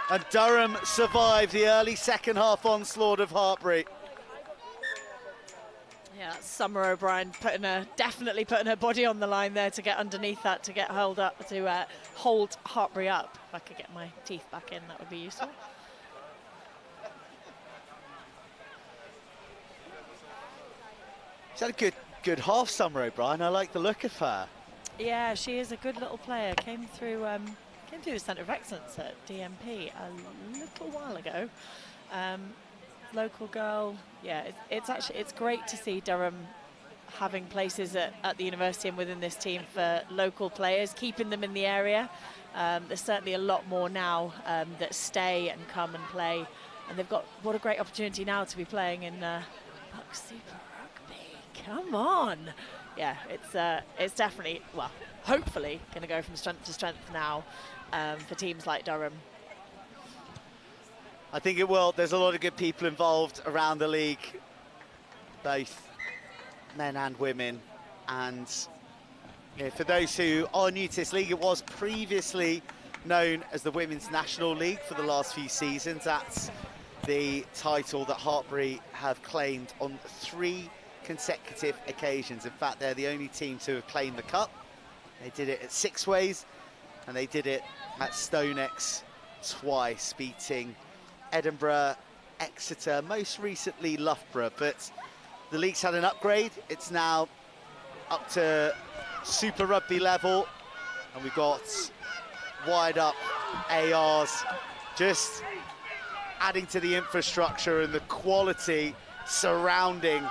And Durham survived the early second half onslaught of Hartpury. Yeah, Summer O'Brien definitely putting her body on the line there to get underneath that, to get held up, to hold Hartpury up. If I could get my teeth back in, that would be useful. She's had a good half, Summer O'Brien. I like the look of her. Yeah, she is a good little player. Came through the Centre of Excellence at DMP a little while ago. Local girl. Yeah, it's great to see Durham having places at the university and within this team for local players, keeping them in the area. There's certainly a lot more now that stay and come and play, and they've got what a great opportunity now to be playing in BUCS Super Rugby. Come on. Yeah, it's definitely, well, hopefully going to go from strength to strength now for teams like Durham. I think it will. There's a lot of good people involved around the league, both men and women. And you know, for those who are new to this league, it was previously known as the Women's National League for the last few seasons. That's the title that Hartpury have claimed on 3 consecutive occasions. In fact, they're the only team to have claimed the cup. They did it at Sixways, and they did it at StoneX twice, beating Edinburgh, Exeter, most recently Loughborough. But the league's had an upgrade. It's now up to Super Rugby level, and we've got wide up ARs, just adding to the infrastructure and the quality surrounding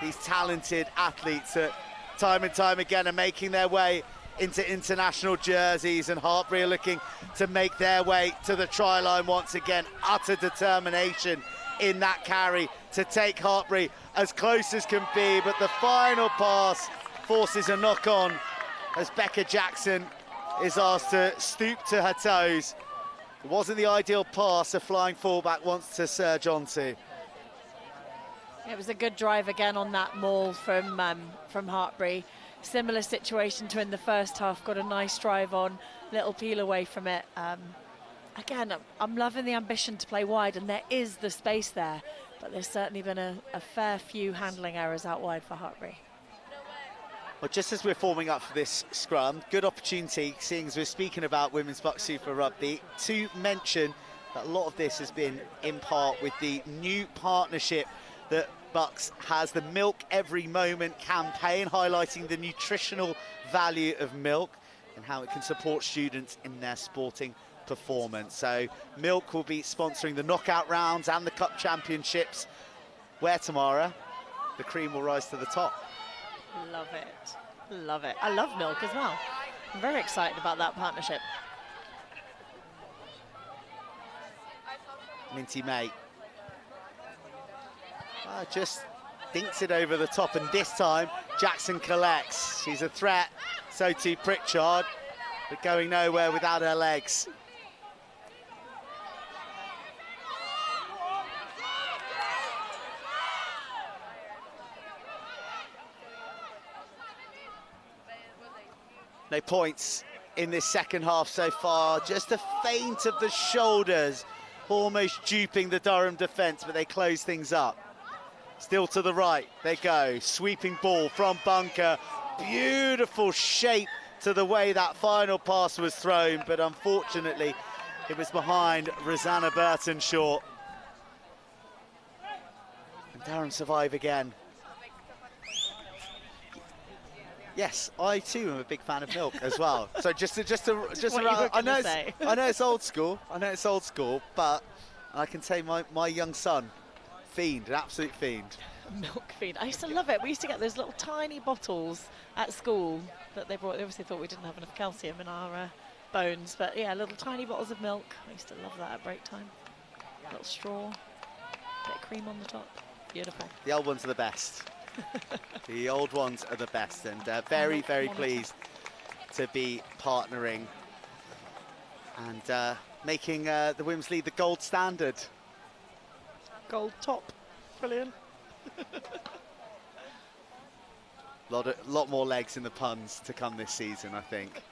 these talented athletes that time and time again are making their way into international jerseys, and Hartpury are looking to make their way to the try line once again. Utter determination in that carry to take Hartpury as close as can be, but the final pass forces a knock on as Becca Jackson is asked to stoop to her toes. It wasn't the ideal pass a flying fullback wants to surge onto. It was a good drive again on that maul from Hartpury. Similar situation to in the first half, got a nice drive on, little peel away from it. Again, I'm loving the ambition to play wide, and there is the space there, but there's certainly been a fair few handling errors out wide for Hartpury. Well, just as we're forming up for this scrum, good opportunity, seeing as we're speaking about Women's BUCS Super Rugby, to mention that a lot of this has been in part with the new partnership that BUCS has, the Milk Every Moment campaign, highlighting the nutritional value of milk and how it can support students in their sporting performance. So Milk will be sponsoring the knockout rounds and the Cup Championships, where tomorrow the cream will rise to the top. Love it, love it. I love Milk as well. I'm very excited about that partnership. Minty May just dinks it over the top, and this time Jackson collects. She's a threat, so too Pritchard, but going nowhere without her legs. No points in this second half so far. Just a feint of the shoulders, almost duping the Durham defence, but they close things up. Still to the right, they go. Sweeping ball from Bunker. Beautiful shape to the way that final pass was thrown, but unfortunately it was behind Rosanna Burton-Shaw. And Durham survive again. Yes, I too am a big fan of milk as well. So I know it's old school. I know it's old school, but I can say my young son, fiend, an absolute fiend. Milk fiend. I used to love it. We used to get those little tiny bottles at school that they brought. They obviously thought we didn't have enough calcium in our bones, but yeah, little tiny bottles of milk. I used to love that at break time. Little straw, bit of cream on the top. Beautiful. The old ones are the best. The old ones are the best, and very, very pleased to be partnering and making the Women's League the gold standard. Gold top. Brilliant. Lot more legs in the puns to come this season, I think.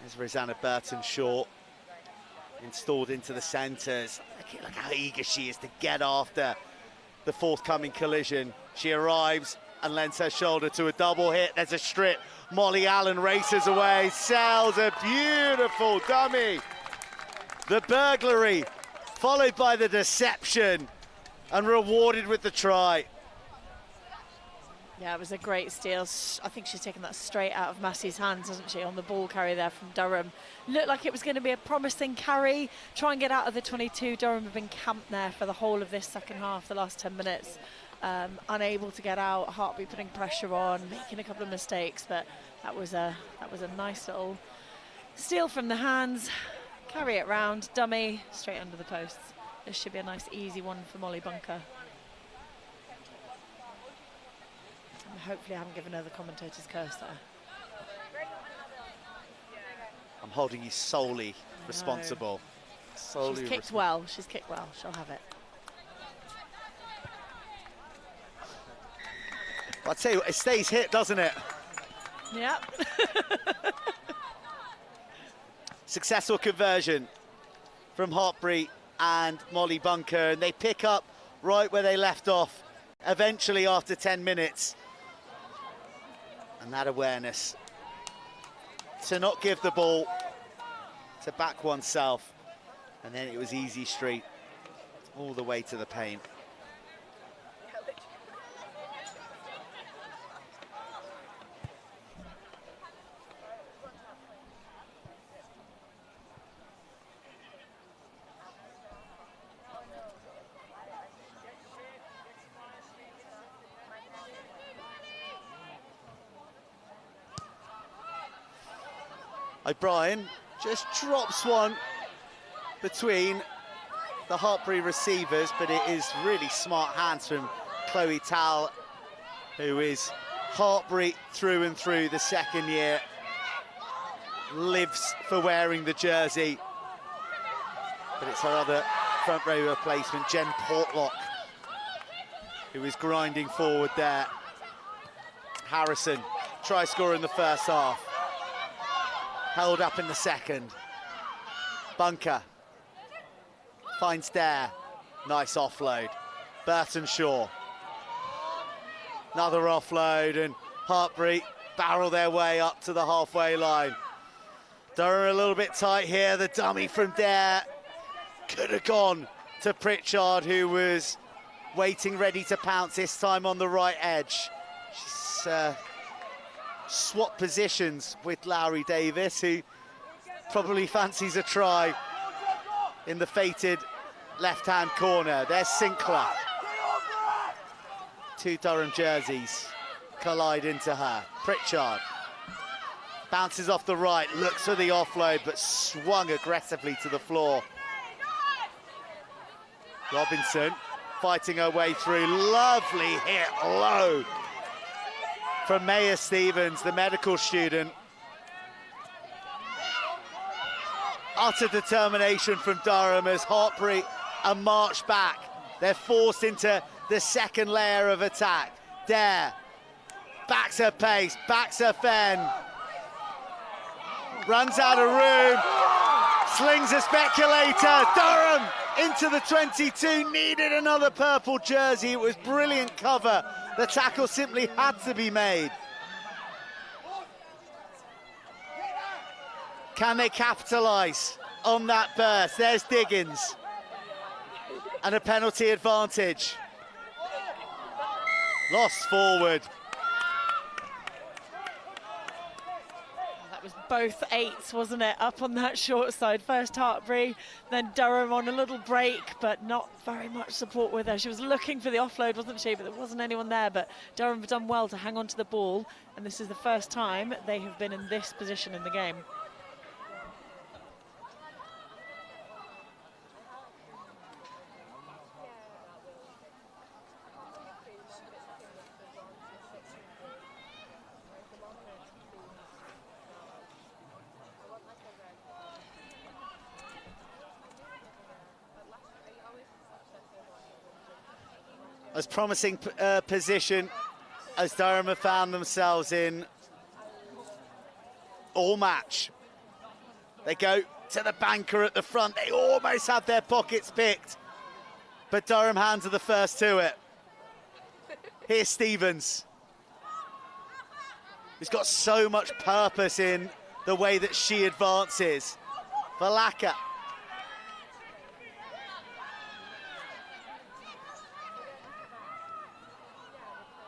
There's Rosanna Burton-Shaw installed into the centres. Look how eager she is to get after the forthcoming collision. She arrives and lends her shoulder to a double hit. There's a strip. Molly Allen races away, sells a beautiful dummy. The burglary, followed by the deception, and rewarded with the try. Yeah, it was a great steal. I think she's taken that straight out of Massey's hands, hasn't she, on the ball carry there from Durham. Looked like it was going to be a promising carry. Try and get out of the 22. Durham have been camped there for the whole of this second half, the last 10 minutes. Unable to get out. Hartpury putting pressure on, making a couple of mistakes, but that was a nice little steal from the hands. Carry it round, dummy, straight under the posts. This should be a nice easy one for Molly Bunker. Hopefully I haven't given her the commentator's curse there. I'm holding you solely responsible. She's kicked well. She's kicked well. She'll have it. I'll tell you what, it stays hit, doesn't it? Yep. Successful conversion from Hartpury and Molly Bunker, and they pick up right where they left off eventually after 10 minutes. And that awareness to not give the ball, to back oneself, and then it was easy street all the way to the paint. O'Brien just drops one between the Hartpury receivers, but it is really smart hands from Chloe Tal, who is Hartpury through and through, the second year, lives for wearing the jersey. But it's her other front row replacement, Jen Portlock, who is grinding forward there. Harrison, try scorer in the first half. Held up in the second. Bunker finds Dare. Nice offload. Burton-Shaw. Another offload, and Hartpury barrel their way up to the halfway line. Durham a little bit tight here. The dummy from Dare could have gone to Pritchard, who was waiting ready to pounce, this time on the right edge. She's swap positions with Lowry Davis, who probably fancies a try in the fated left-hand corner. There's Sinclair. Two Durham jerseys collide into her. Pritchard bounces off the right, looks for the offload, but swung aggressively to the floor. Robinson fighting her way through. Lovely hit low from Maya Stevens, the medical student. utter determination from Durham as Hartpury are marched back. They're forced into the second layer of attack. Dare backs her pace, backs her fen, runs out of room, slings a speculator. Durham into the 22, needed another purple jersey. It was brilliant cover. The tackle simply had to be made. Can they capitalise on that burst? There's Diggins. And a penalty advantage. Lost forward. That was both eights, wasn't it? Up on that short side. First Hartpury, then Durham on a little break, but not very much support with her. She was looking for the offload, wasn't she? But there wasn't anyone there. But Durham have done well to hang on to the ball. And this is the first time they have been in this position in the game. As promising position as Durham have found themselves in all match. They go to the banker at the front. They almost have their pockets picked, but Durham hands are the first to it. Here's Stevens. He's got so much purpose in the way that she advances. Valaka.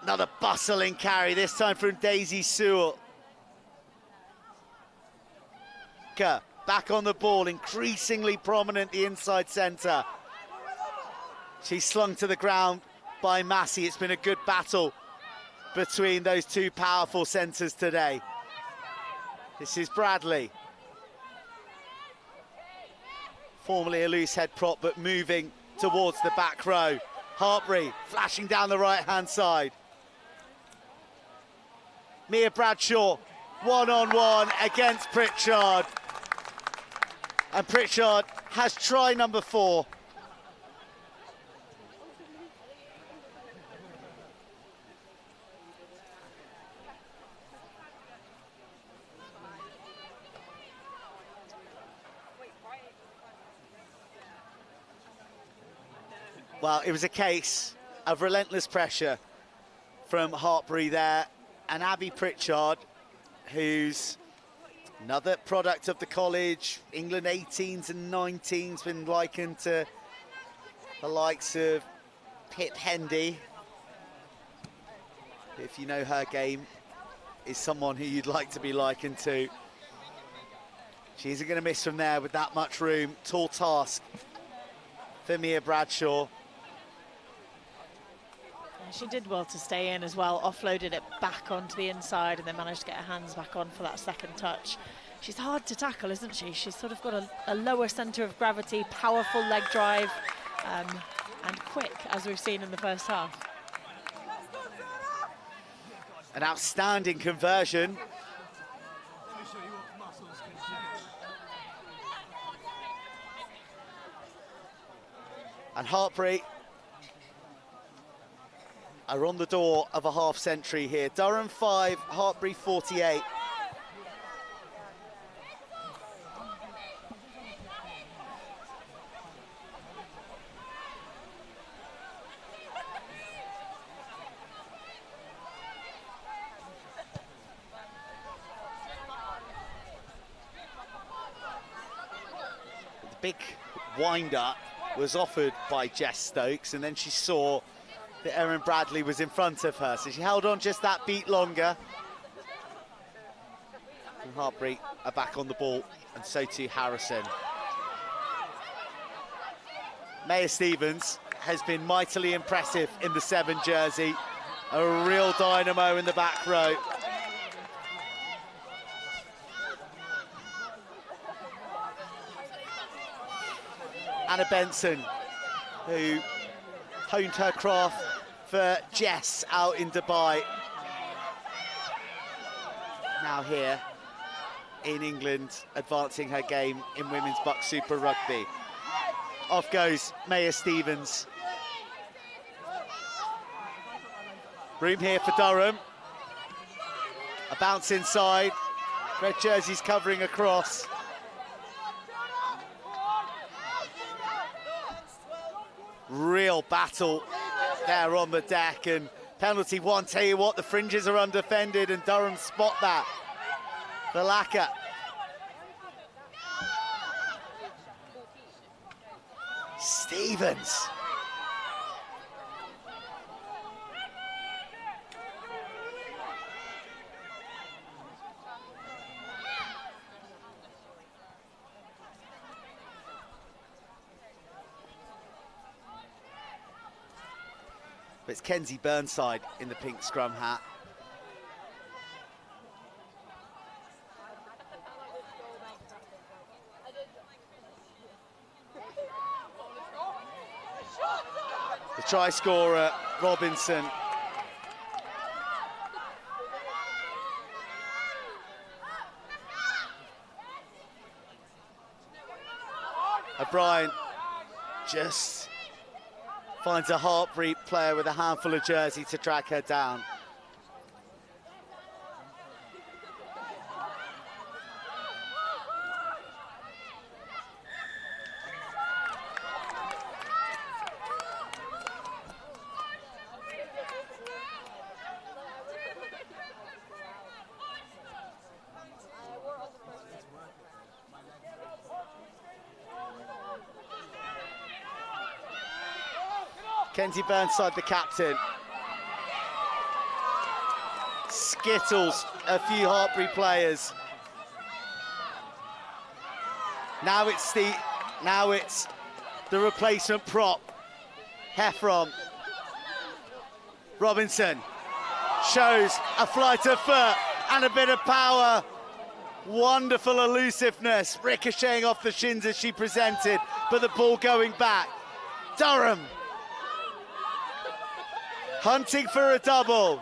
Another bustling carry, this time from Daisy Sewell. Back on the ball, increasingly prominent the inside centre. She's slung to the ground by Massey. It's been a good battle between those two powerful centres today. This is Bradley. Formerly a loose head prop, but moving towards the back row. Hartpury flashing down the right-hand side. Mia Bradshaw, one-on-one against Pritchard. And Pritchard has try number 4. Well, it was a case of relentless pressure from Hartpury there. And Abby Pritchard, who's another product of the college, England 18s and 19s, been likened to the likes of Pip Hendy. If you know her game, is someone who you'd like to be likened to. She isn't going to miss from there with that much room. Tall task for Mia Bradshaw. She did well to stay in as well, offloaded it back onto the inside and then managed to get her hands back on for that second touch. She's hard to tackle, isn't she? She's sort of got a lower centre of gravity, powerful leg drive, and quick, as we've seen in the first half. An outstanding conversion. And Hartpury are on the door of a half century here. Durham 5, Hartpury 48. The big wind-up was offered by Jess Stokes, and then she saw that Erin Bradley was in front of her, so she held on just that beat longer. And Hartpury are back on the ball, and so too Harrison. Maya Stevens has been mightily impressive in the 7 jersey. A real dynamo in the back row. Anna Benson, who honed her craft for Jess out in Dubai. Now here, in England, advancing her game in women's BUCS Super Rugby. Off goes Maya Stevens. Room here for Durham. A bounce inside. Red jerseys covering across. Real battle there on the deck, and penalty one. Tell you what, the fringes are undefended and Durham spot that. Valaka. Stevens. But it's Kenzie Burnside in the pink scrum hat. The try scorer, Robinson. O'Brien just finds a Hartpury player with a handful of jersey to track her down. Kenzie Burnside, the captain. Skittles a few Hartpury players. Now it's the replacement prop, Heffron. Robinson shows a flight of foot and a bit of power. Wonderful elusiveness, ricocheting off the shins as she presented, but the ball going back. Durham hunting for a double.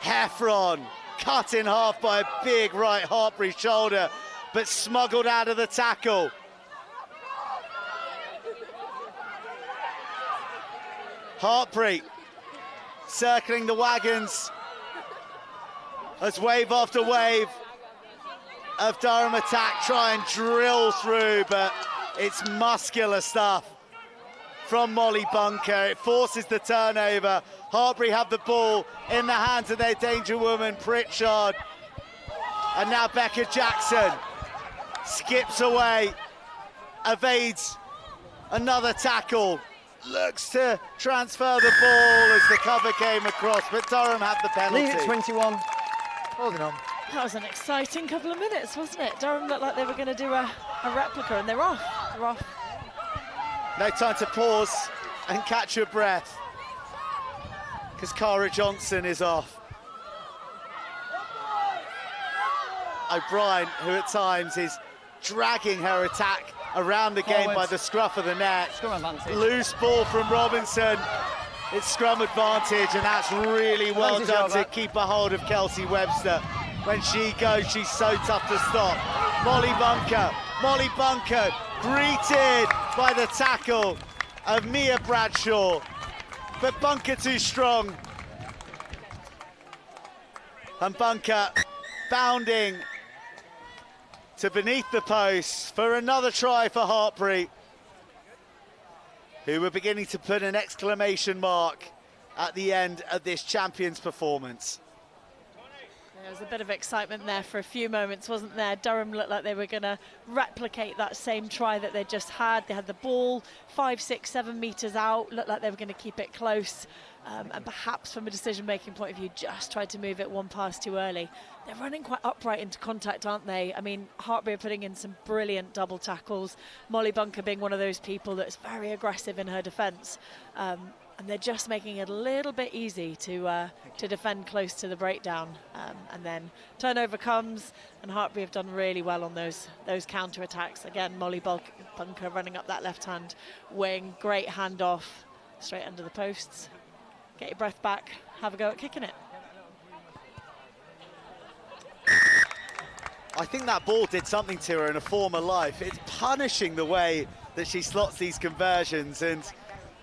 Heffron cut in half by a big right Hartpury shoulder, but smuggled out of the tackle. Hartpury circling the wagons as wave after wave of Durham attack try and drill through, but it's muscular stuff from Molly Bunker. It forces the turnover. Hartpury have the ball in the hands of their danger woman, Pritchard. And now Becca Jackson skips away, evades another tackle, looks to transfer the ball as the cover came across, but Durham had the penalty. Lead at 21, holding on. That was an exciting couple of minutes, wasn't it? Durham looked like they were going to do a replica, and they're off. They're off. No time to pause and catch your breath, because Cara Johnson is off. O'Brien, who at times is dragging her attack around the game by the scruff of the neck. Scrum advantage. Loose ball from Robinson. It's scrum advantage, and that's really well done to keep a hold of Kelsey Webster. When she goes, she's so tough to stop. Molly Bunker greeted by the tackle of Mia Bradshaw, but Bunker too strong. And Bunker bounding to beneath the post for another try for Hartpury, who were beginning to put an exclamation mark at the end of this champion's performance. There was a bit of excitement there for a few moments, wasn't there? Durham looked like they were going to replicate that same try that they just had. They had the ball 5, 6, 7 metres out, looked like they were going to keep it close, and perhaps from a decision-making point of view, just tried to move it one pass too early. They're running quite upright into contact, aren't they? I mean, Hartpury are putting in some brilliant double tackles. Molly Bunker being one of those people that's very aggressive in her defence. And they're just making it a little bit easy to defend close to the breakdown. And then turnover comes, and Hartpury have done really well on those counter-attacks. Again, Molly Bunker running up that left-hand wing, great handoff, straight under the posts. Get your breath back, have a go at kicking it. I think that ball did something to her in a former life. It's punishing the way that she slots these conversions, and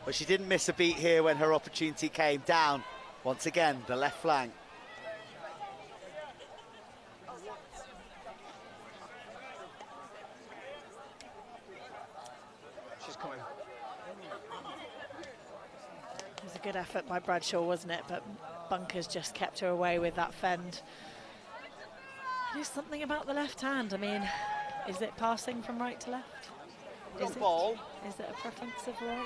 well, she didn't miss a beat here when her opportunity came down. Once again, the left flank. She's coming. It was a good effort by Bradshaw, wasn't it? But Bunkers just kept her away with that fend. There's something about the left hand. I mean, is it passing from right to left? Is it a preference of right?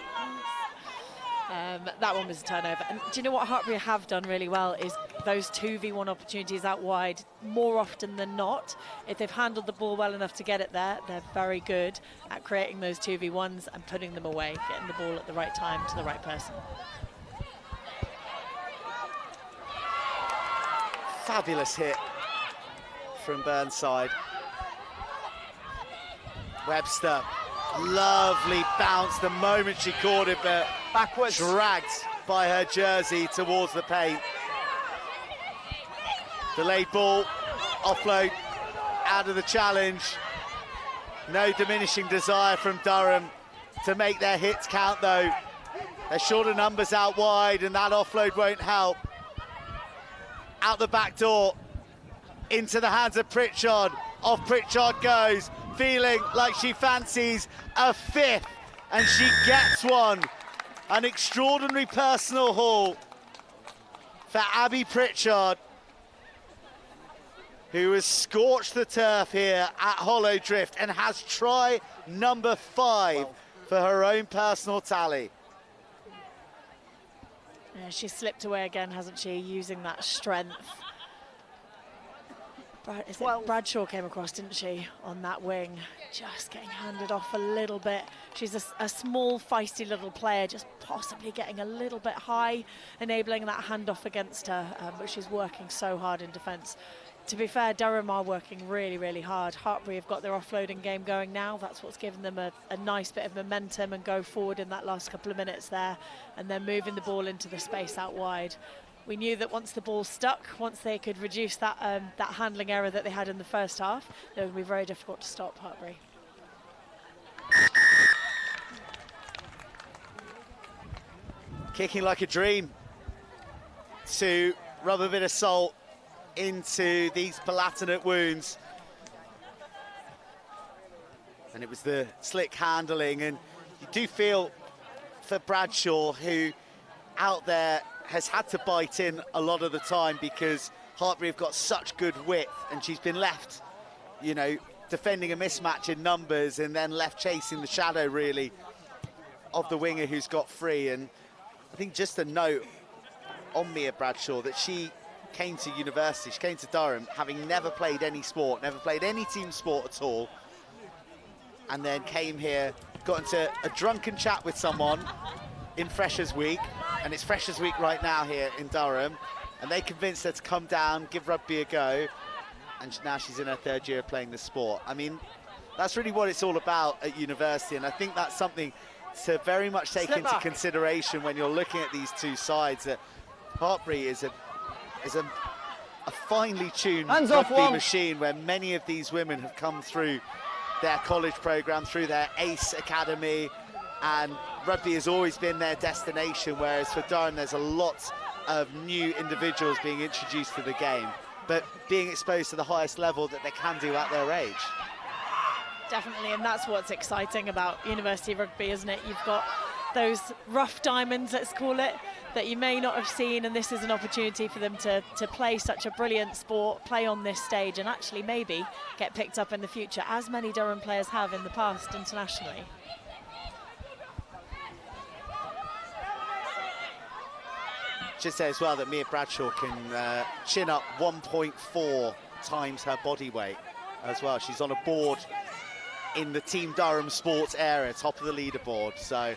Yes. That one was a turnover. And do you know what Hartpury have done really well is those 2v1 opportunities out wide more often than not. If they've handled the ball well enough to get it there, they're very good at creating those 2v1s and putting them away, getting the ball at the right time to the right person. Fabulous hit from Burnside. Webster, lovely bounce the moment she caught it, but backwards, dragged by her jersey towards the paint. Delayed ball, offload, out of the challenge. No diminishing desire from Durham to make their hits count though. They're shorter numbers out wide and that offload won't help. Out the back door, into the hands of Pritchard. Off Pritchard goes, feeling like she fancies a fifth, and she gets one. An extraordinary personal haul for Abby Pritchard, who has scorched the turf here at Hollow Drift and has try number 5 for her own personal tally. Yeah, she slipped away again, hasn't she, using that strength. Bradshaw came across, didn't she, on that wing, just getting handed off a little bit. She's a small, feisty little player, just possibly getting a little bit high, enabling that handoff against her, but she's working so hard in defence. To be fair, Durham are working really, really hard. Hartpury have got their offloading game going now. That's what's given them a nice bit of momentum and go forward in that last couple of minutes there, and then moving the ball into the space out wide. We knew that once the ball stuck, once they could reduce that that handling error that they had in the first half, it would be very difficult to stop Hartpury. Kicking like a dream to rub a bit of salt into these palatinate wounds. And it was the slick handling, and you do feel for Bradshaw, who out there has had to bite in a lot of the time because Hartpury have got such good width, and she's been left, you know, defending a mismatch in numbers and then left chasing the shadow, really, of the winger who's got free. And I think just a note on Mia Bradshaw that she came to university, she came to Durham having never played any sport, never played any team sport at all, and then came here, got into a drunken chat with someone in Freshers Week, and it's Freshers Week right now here in Durham, and they convinced her to come down, give rugby a go, and now she's in her 3rd year playing the sport. I mean, that's really what it's all about at university, and I think that's something to very much take into consideration when you're looking at these two sides. That Hartpury is a finely tuned rugby machine where many of these women have come through their college program, through their ACE Academy, and rugby has always been their destination, whereas for Durham there's a lot of new individuals being introduced to the game, but being exposed to the highest level that they can do at their age. Definitely, and that's what's exciting about university rugby, isn't it? You've got those rough diamonds, let's call it, that you may not have seen, and this is an opportunity for them to play such a brilliant sport, play on this stage, and actually maybe get picked up in the future, as many Durham players have in the past internationally. Just say as well that Mia Bradshaw can chin up 1.4 times her body weight as well. She's on a board in the Team Durham sports area, top of the leaderboard, so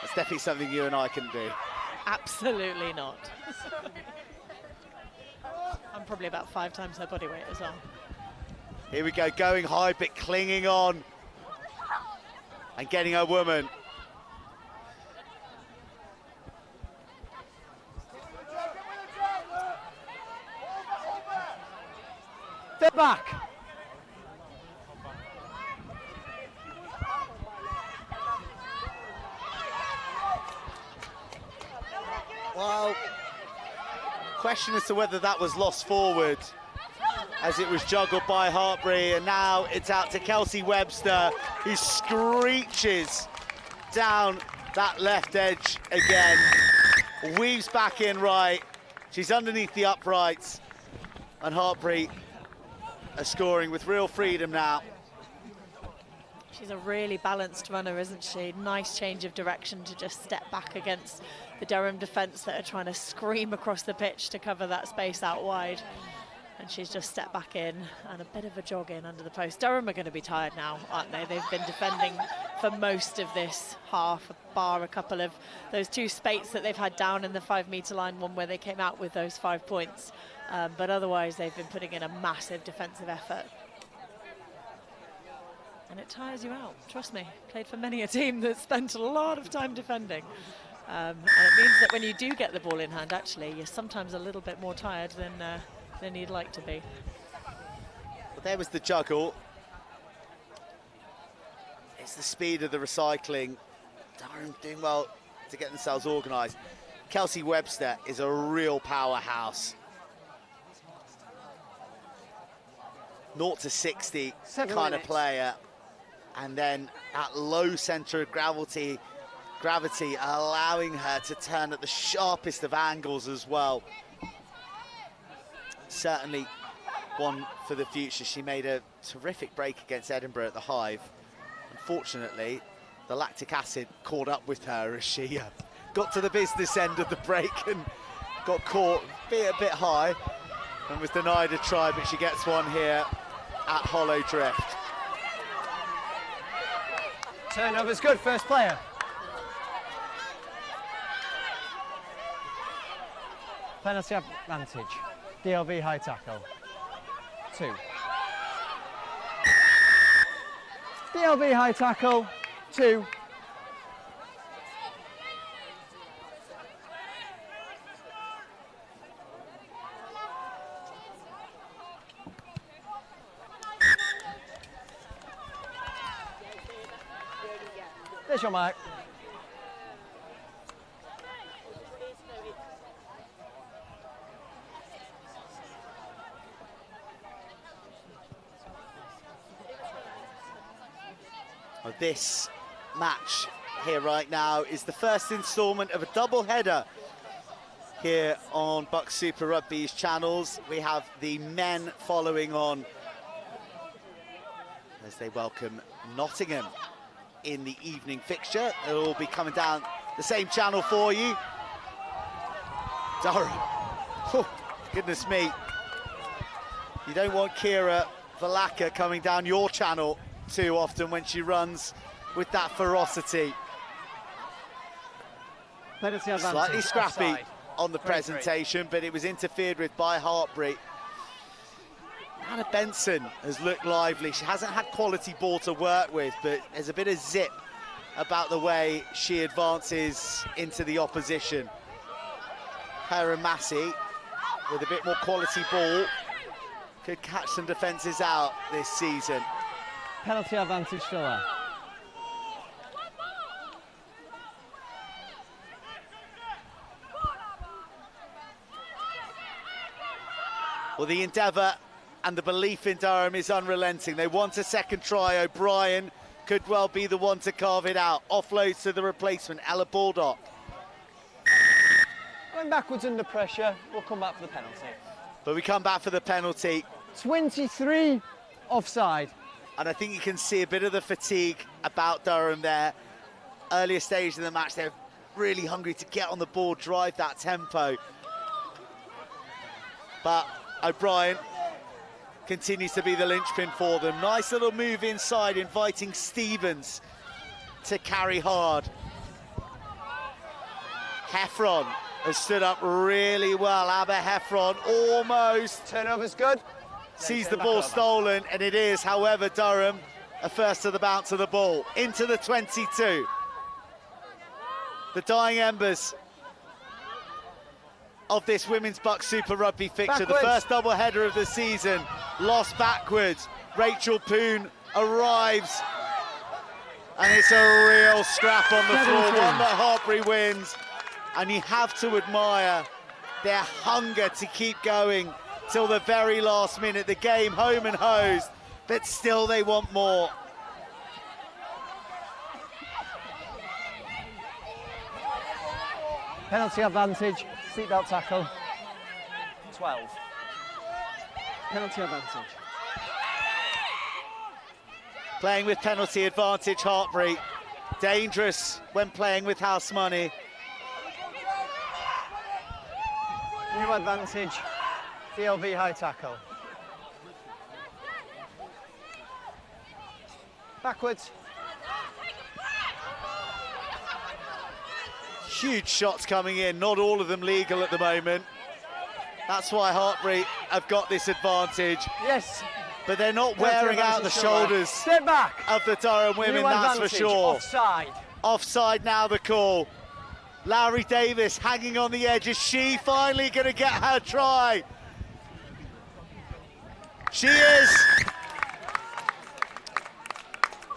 that's definitely something you and I can do. Absolutely not. I'm probably about 5 times her body weight as well. Here we go, going high but clinging on and getting her woman. Step back. Well, question as to whether that was lost forward as it was juggled by Hartpury, and now it's out to Kelsey Webster, who screeches down that left edge again, weaves back in right, she's underneath the uprights, and Hartpury are scoring with real freedom now. She's a really balanced runner, isn't she? Nice change of direction to just step back against the Durham defence that are trying to scream across the pitch to cover that space out wide. And she's just stepped back in, and a bit of a jog in under the post. Durham are going to be tired now, aren't they? They've been defending for most of this half, bar a couple of those two spates that they've had down in the 5 metre line, one where they came out with those 5 points. But otherwise, they've been putting in a massive defensive effort. And it tires you out, trust me. Played for many a team that spent a lot of time defending. And it means that when you do get the ball in hand, actually, you're sometimes a little bit more tired than you'd like to be. But there was the juggle. It's the speed of the recycling. Durham doing well to get themselves organised. Kelsey Webster is a real powerhouse. 0 to 60 kind of player. And then that low centre of gravity allowing her to turn at the sharpest of angles as well. Certainly one for the future. She made a terrific break against Edinburgh at the Hive. Unfortunately, the lactic acid caught up with her as she got to the business end of the break and got caught a bit high and was denied a try, but she gets one here at Hollow Drift. Turnover's good, first player. Penalty advantage. DLV high tackle. 2. DLV high tackle. 2. There's your mark. Well, this match here right now is the first instalment of a double header here on BUCS Super Rugby's channels. We have the men following on as they welcome Nottingham in the evening fixture. It'll all be coming down the same channel for you. Durham, oh, goodness me. You don't want Kira Valaka coming down your channel too often when she runs with that ferocity. Slightly scrappy offside on the presentation, but it was interfered with by Hartpury. Hannah Benson has looked lively. She hasn't had quality ball to work with, but there's a bit of zip about the way she advances into the opposition. Her and Massey, with a bit more quality ball, could catch some defences out this season. Penalty advantage for her. Well, the endeavour and the belief in Durham is unrelenting. They want a second try. O'Brien could well be the one to carve it out. Offloads to the replacement, Ella Baldock. Going backwards under pressure, we'll come back for the penalty. But we come back for the penalty. 23 offside. And I think you can see a bit of the fatigue about Durham there. Earlier stage in the match, they're really hungry to get on the ball, drive that tempo. But O'Brien continues to be the linchpin for them. Nice little move inside, inviting Stevens to carry hard. Heffron has stood up really well. Abba Heffron almost. Turnover's good. Sees the ball stolen, and it is, however, Durham are first to the bounce of the ball. Into the 22. The dying embers of this Women's BUCS Super Rugby fixture. Backwards. The first double header of the season, lost backwards. Rachel Poon arrives, and it's a real scrap on the floor, one that Hartpury wins. And you have to admire their hunger to keep going till the very last minute. The game home and hosed, but still they want more. Penalty advantage, seatbelt tackle. 12. Penalty advantage. Playing with penalty advantage, Hartpury. Dangerous when playing with house money. New advantage, DLV high tackle. Backwards. Huge shots coming in, not all of them legal at the moment. That's why Hartpury have got this advantage. Yes. But they're not wearing out the shoulders Step back. of the Durham women, New that's for advantage, sure. Offside. Offside now, the call. Lowry Davis hanging on the edge. Is she finally going to get her try? She is.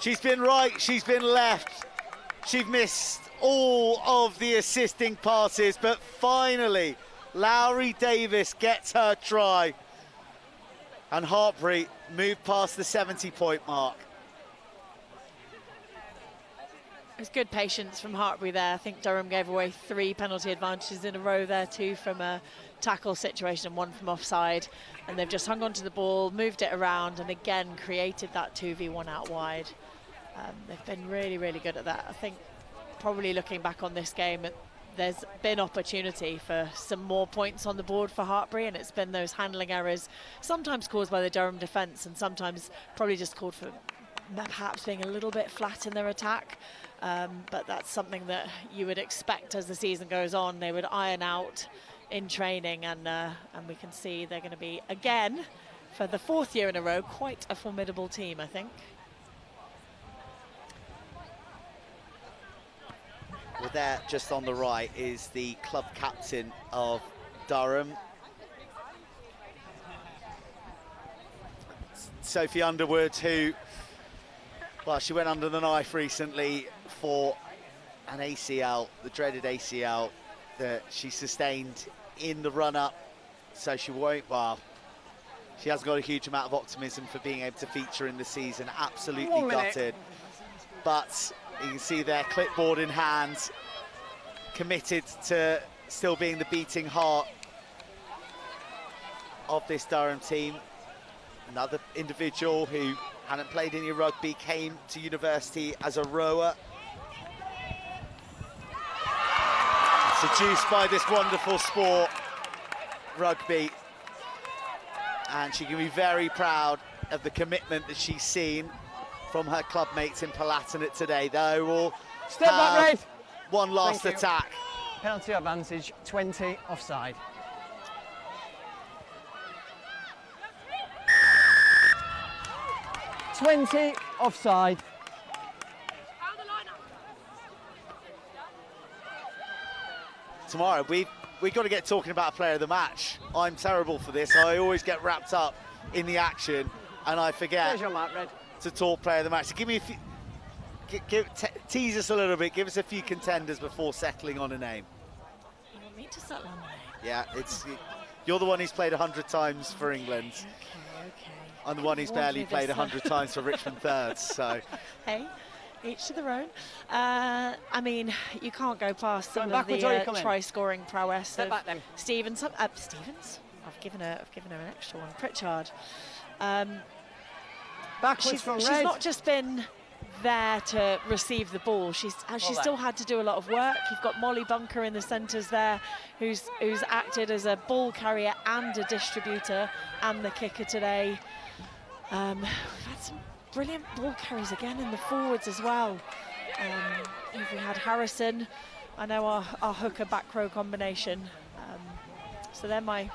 She's been right, she's been left. She's missed all of the assisting passes, but finally, Lowry Davis gets her try. And Hartpury moved past the 70-point mark. It's good patience from Hartpury there. I think Durham gave away 3 penalty advantages in a row there, 2 from a tackle situation and 1 from offside. And they've just hung on to the ball, moved it around, and again created that 2v1 out wide. They've been really, really good at that. I think probably looking back on this game, there's been opportunity for some more points on the board for Hartpury, and it's been those handling errors, sometimes caused by the Durham defence and sometimes probably just called for perhaps being a little bit flat in their attack. But that's something that you would expect as the season goes on. They would iron out in training, and we can see they're going to be, again, for the 4th year in a row, quite a formidable team, I think. Well, there, just on the right, is the club captain of Durham, Sophie Underwood, who, well, she went under the knife recently for an ACL, the dreaded ACL that she sustained in the run-up, so she won't, well, she hasn't got a huge amount of optimism for being able to feature in the season. Absolutely gutted. But you can see their clipboard in hand, committed to still being the beating heart of this Durham team. Another individual who hadn't played any rugby, came to university as a rower. Seduced by this wonderful sport, rugby. And she can be very proud of the commitment that she's seen from her club mates in Palatinate today. They will have one last attack. Penalty advantage, 20 offside. "20 offside." Tomorrow, we've got to get talking about player of the match. I'm terrible for this. I always get wrapped up in the action, and I forget There's your mark, Red. to talk player of the match. So give me a few, tease us a little bit. Give us a few contenders before settling on a name. You want me to settle on the name? Yeah, you're the one who's played 100 times for England. Okay. I'm the one who's barely played 100 times for Richmond Thirds. So. Hey. Each to their own. I mean, you can't go past some of the try-scoring prowess of Stevens. Stevens? I've given her an extra one. Pritchard. Backwards from Red. She's not just been there to receive the ball. She's still had to do a lot of work. You've got Molly Bunker in the centres there, who's acted as a ball carrier and a distributor and the kicker today. We've had some brilliant ball carries again in the forwards as well. If we had Harrison, I know our hooker back row combination. So they're my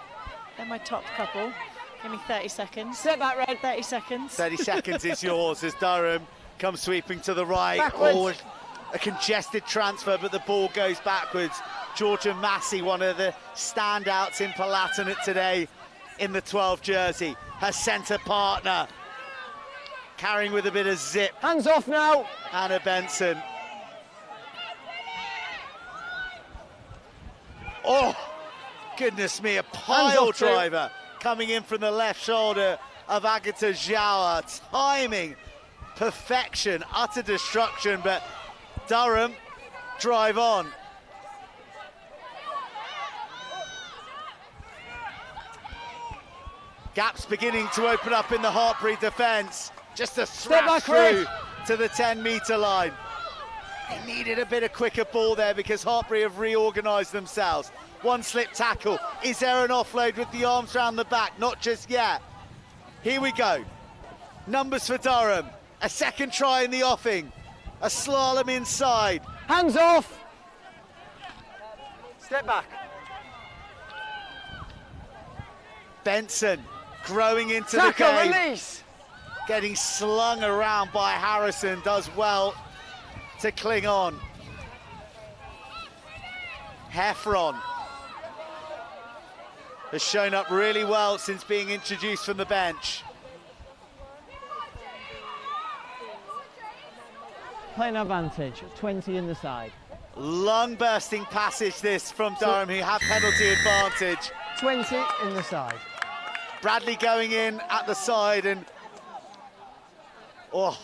top couple. Give me 30 seconds. Step back, Red. 30 seconds. 30 seconds is yours as Durham comes sweeping to the right. Backwards. Oh, a congested transfer, but the ball goes backwards. Georgia Massey, one of the standouts in Palatinate today in the 12 jersey. Her centre partner, carrying with a bit of zip. Hands off now. Anna Benson. Oh, goodness me, a pile driver coming in from the left shoulder of Agatha Zhao. Timing, perfection, utter destruction, but Durham drive on. Gaps beginning to open up in the Hartpury defence. Just a thrash through to the 10-metre line. They needed a bit of quicker ball there because Hartpury have reorganised themselves. One slip tackle. Is there an offload with the arms around the back? Not just yet. Here we go. Numbers for Durham. A second try in the offing. A slalom inside. Hands off. Step back. Benson growing into Tackle, the game. release. Getting slung around by Harrison, does well to cling on. Heffron has shown up really well since being introduced from the bench. Playing advantage, 20 in the side. Lung-bursting passage this from Durham, who have penalty advantage. 20 in the side. Bradley going in at the side, and oh,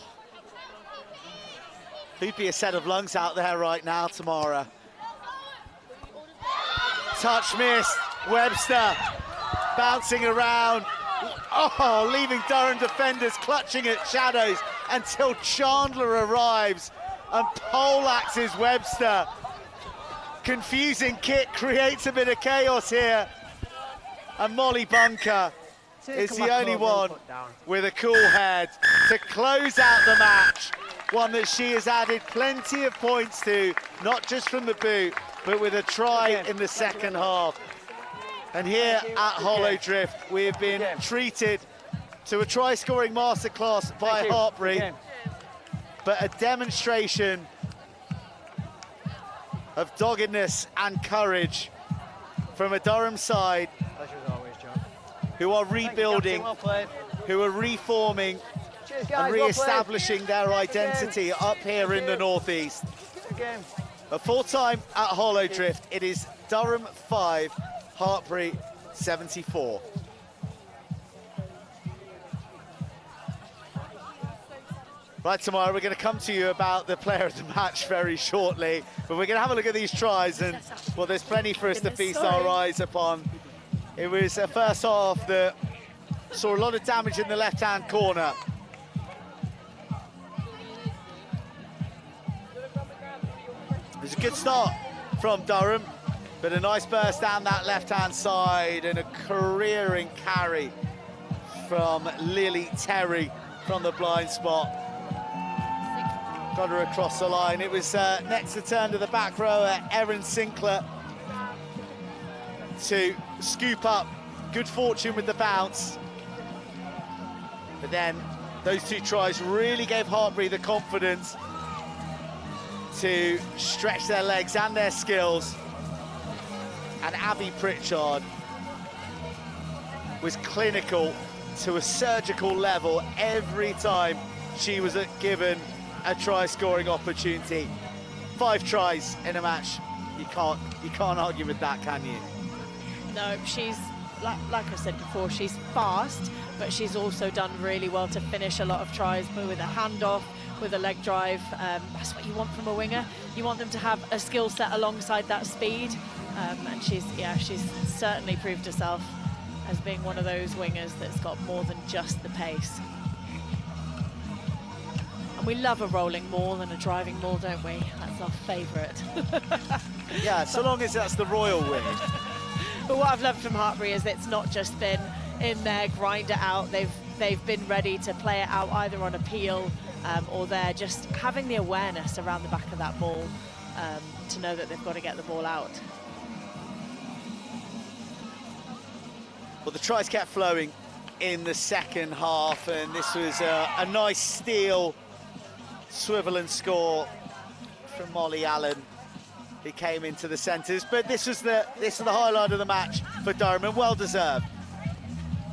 who'd be a set of lungs out there right now, Tamara. Touch missed, Webster bouncing around. Oh, leaving Durham defenders clutching at shadows until Chandler arrives and poleaxes Webster. Confusing kick creates a bit of chaos here. And Molly Bunker is the only one with a cool head to close out the match. One that she has added plenty of points to, not just from the boot, but with a try in the second half. And here at Hollowdrift, we have been treated to a try-scoring masterclass by Hartpury, but a demonstration of doggedness and courage from a Durham side who are rebuilding, who are reforming and re-establishing their identity up here in the northeast. A full time at Hollowdrift, it is Durham 5, Hartpury 74. Right, Tamara, we're going to come to you about the player of the match very shortly, but we're going to have a look at these tries, and well, there's plenty for us to feast our eyes upon. It was a first half that saw a lot of damage in the left-hand corner. It was a good start from Durham, but a nice burst down that left-hand side and a careering carry from Lily Terry from the blind spot. Got her across the line. It was next to turn to the back rower, Erin Sinclair, to scoop up. Good fortune with the bounce. But then those two tries really gave Hartpury the confidence to stretch their legs and their skills. And Abby Pritchard was clinical to a surgical level every time she was given a try-scoring opportunity. 5 tries in a match. You can't argue with that, can you? No, she's, like I said before, she's fast, but she's also done really well to finish a lot of tries, but with a handoff, with a leg drive. That's what you want from a winger. You want them to have a skill set alongside that speed, and she's certainly proved herself as being one of those wingers that's got more than just the pace. And we love a rolling maul and a driving maul, don't we? That's our favourite. Yeah, so long as that's the royal wing. But what I've loved from Hartpury is it's not just been in there, grind it out. They've been ready to play it out either on appeal or they're just having the awareness around the back of that ball to know that they've got to get the ball out. Well, the tries kept flowing in the second half, and this was a nice steal, swivel and score from Molly Allen. he came into the centres. But this was the highlight of the match for Durham, and well deserved.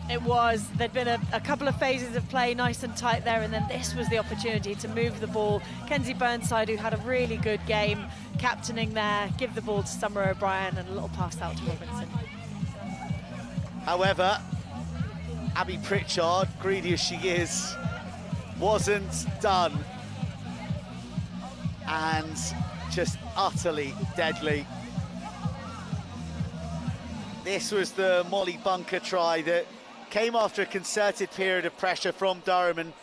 It was. There'd been a couple of phases of play nice and tight there, and then this was the opportunity to move the ball. Kenzie Burnside, who had a really good game, captaining there, give the ball to Summer O'Brien and a little pass out to Robinson. However, Abby Pritchard, greedy as she is, wasn't done. And just utterly deadly. This was the Molly Bunker try that came after a concerted period of pressure from Durham, and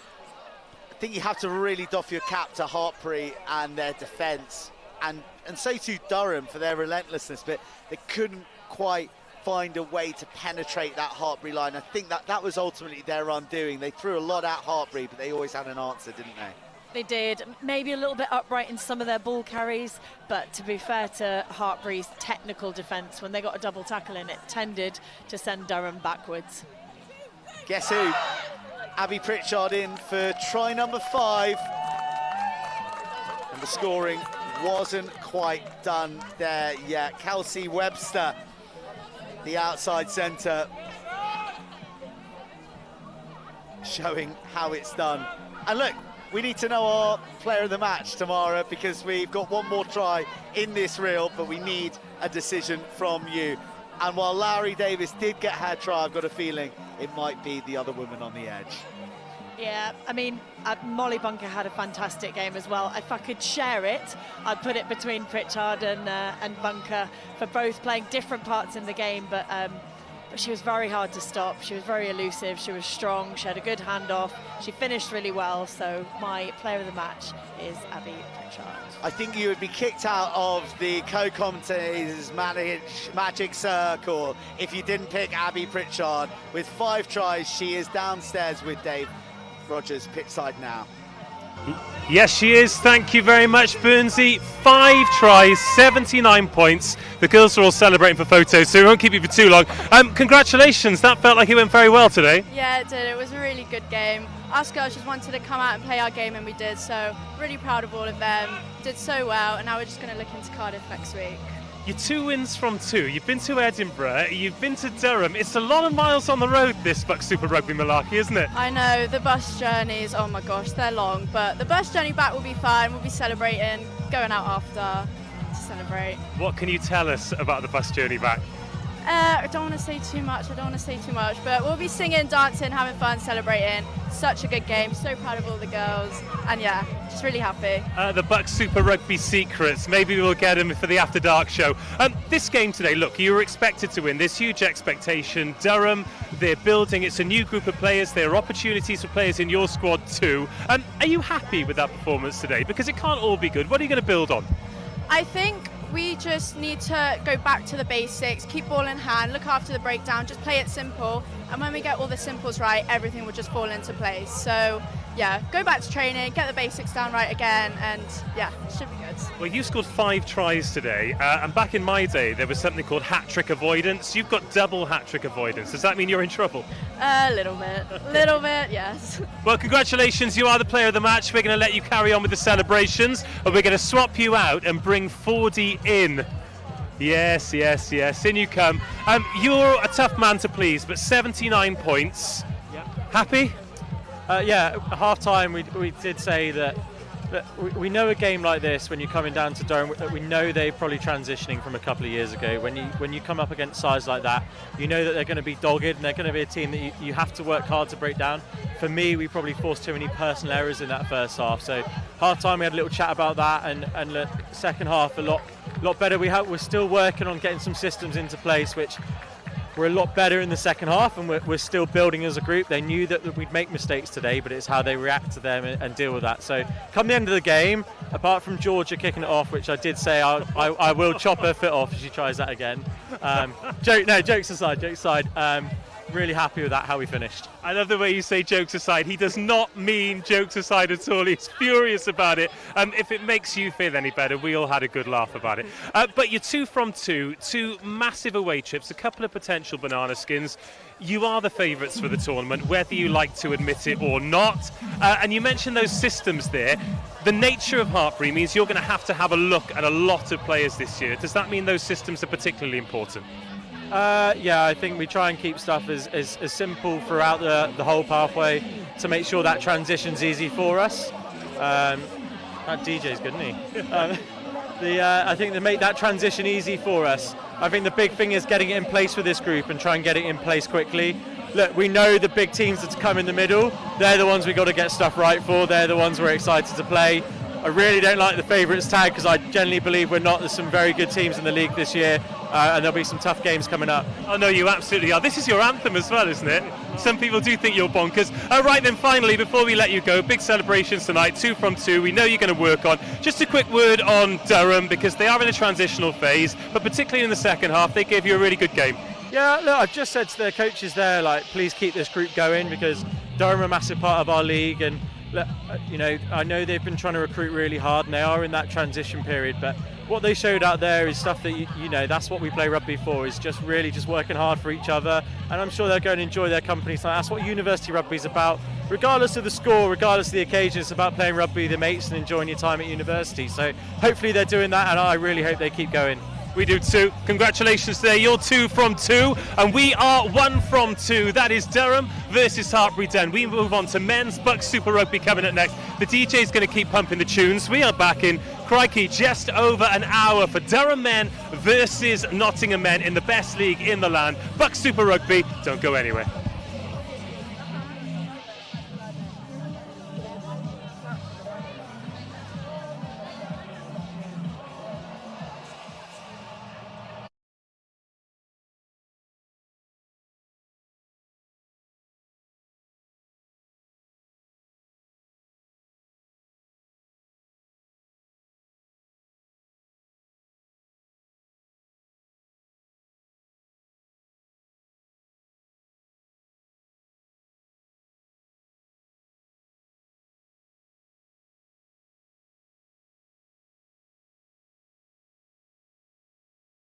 I think you have to really doff your cap to Hartpury and their defence, and so too Durham for their relentlessness, but they couldn't quite find a way to penetrate that Hartpury line. I think that was ultimately their undoing. They threw a lot at Hartpury, but they always had an answer, didn't they? They did, maybe a little bit upright in some of their ball carries, but to be fair to Hartpury's technical defence, when they got a double tackle in, it tended to send Durham backwards. Guess who? Abby Pritchard in for try number 5. And the scoring wasn't quite done there yet. Kelsey Webster, the outside centre, showing how it's done. And look, we need to know our player of the match tomorrow, because we've got one more try in this reel, but we need a decision from you. And while Lowry Davis did get her try, I've got a feeling it might be the other woman on the edge. Yeah, I mean, Molly Bunker had a fantastic game as well. If I could share it, I'd put it between Pritchard and Bunker, for both playing different parts in the game, but she was very hard to stop. She was very elusive, she was strong, she had a good handoff, she finished really well, so my player of the match is Abby Pritchard. I think you would be kicked out of the co-commentators' magic circle if you didn't pick Abby Pritchard. With 5 tries, she is downstairs with Dave Rogers pitchside now. Yes, she is. Thank you very much, Burnsy. 5 tries, 79 points. The girls are all celebrating for photos, so we won't keep you for too long. Congratulations. That felt like it went very well today. Yeah, it did. It was a really good game. Us girls just wanted to come out and play our game, and we did. So really proud of all of them. Did so well, and now we're just going to look into Cardiff next week. You're 2 wins from 2. You've been to Edinburgh, you've been to Durham. It's a lot of miles on the road, this BUCS Super Rugby malarkey, isn't it? I know, the bus journeys, oh my gosh, they're long, but the bus journey back will be fine. We'll be celebrating, going out after to celebrate. What can you tell us about the bus journey back? I don't want to say too much, but we'll be singing, dancing, having fun, celebrating. Such a good game, so proud of all the girls, and yeah, just really happy. The BUCS Super Rugby secrets, maybe we'll get them for the After Dark show. This game today, look, you were expected to win. There's huge expectation. Durham, they're building, it's a new group of players, there are opportunities for players in your squad too. Are you happy with that performance today? Because it can't all be good. What are you going to build on? I think we just need to go back to the basics, keep ball in hand, look after the breakdown, just play it simple, and when we get all the simples right, everything will just fall into place. So yeah, go back to training, get the basics down right again, and yeah, it should be good. Well, you scored 5 tries today, and back in my day there was something called hat-trick avoidance. You've got double hat-trick avoidance. Does that mean you're in trouble? A little bit, yes. Well, congratulations, you are the player of the match. We're going to let you carry on with the celebrations, and we're going to swap you out and bring 4D in. Yes, in you come. You're a tough man to please, but 79 points. Yep. Happy? Yeah, at half-time we did say that we know a game like this, when you're coming down to Durham, we know they're probably transitioning from a couple of years ago. When you come up against sides like that, you know that they're going to be dogged, and they're going to be a team that you have to work hard to break down. For me, we probably forced too many personal errors in that first half. So half-time we had a little chat about that, and look, second half a lot better. We're still working on getting some systems into place, which we're a lot better in the second half, and we're still building as a group. They knew that we'd make mistakes today, but it's how they react to them and deal with that. So come the end of the game, apart from Georgia kicking it off, which I did say I will chop her foot off if she tries that again. Jokes aside. really happy with that, how we finished. I love the way you say jokes aside. He does not mean jokes aside at all. He's furious about it. If it makes you feel any better, we all had a good laugh about it. But you're 2 from 2, 2 massive away trips, a couple of potential banana skins. You are the favourites for the tournament, whether you like to admit it or not. And you mentioned those systems there. The nature of Hartpury means you're going to have a look at a lot of players this year. Does that mean those systems are particularly important? Yeah, I think we try and keep stuff as simple throughout the whole pathway to make sure that transition's easy for us. That DJ's good, isn't he? I think to make that transition easy for us, I think the big thing is getting it in place with this group and try and get it in place quickly. Look, we know the big teams that come in the middle, they're the ones we've got to get stuff right for, they're the ones we're excited to play. I really don't like the favourites tag because I generally believe we're not. There's some very good teams in the league this year, and there'll be some tough games coming up. Oh no, you absolutely are. This is your anthem as well, isn't it? Some people do think you're bonkers. Right then, finally, before we let you go, big celebrations tonight, 2 from 2. We know you're going to work on. Just a quick word on Durham, because they are in a transitional phase, but particularly in the second half, they gave you a really good game. Yeah, look, I've just said to the coaches there, like, please keep this group going because Durham are a massive part of our league, and look, you know, I know they've been trying to recruit really hard and they are in that transition period, but what they showed out there is stuff that you know, that's what we play rugby for, is just really just working hard for each other, and I'm sure they'll go and enjoy their company. So that's what university rugby is about, regardless of the score, regardless of the occasion. It's about playing rugby with your mates and enjoying your time at university. So hopefully they're doing that, and I really hope they keep going. We do too. Congratulations there. You're 2 from 2, and we are 1 from 2. That is Durham versus Hartpury Den. We move on to men's BUCS Super Rugby coming up next. The DJ's going to keep pumping the tunes. We are back in, crikey, just over an hour for Durham men versus Nottingham men in the best league in the land. BUCS Super Rugby. Don't go anywhere.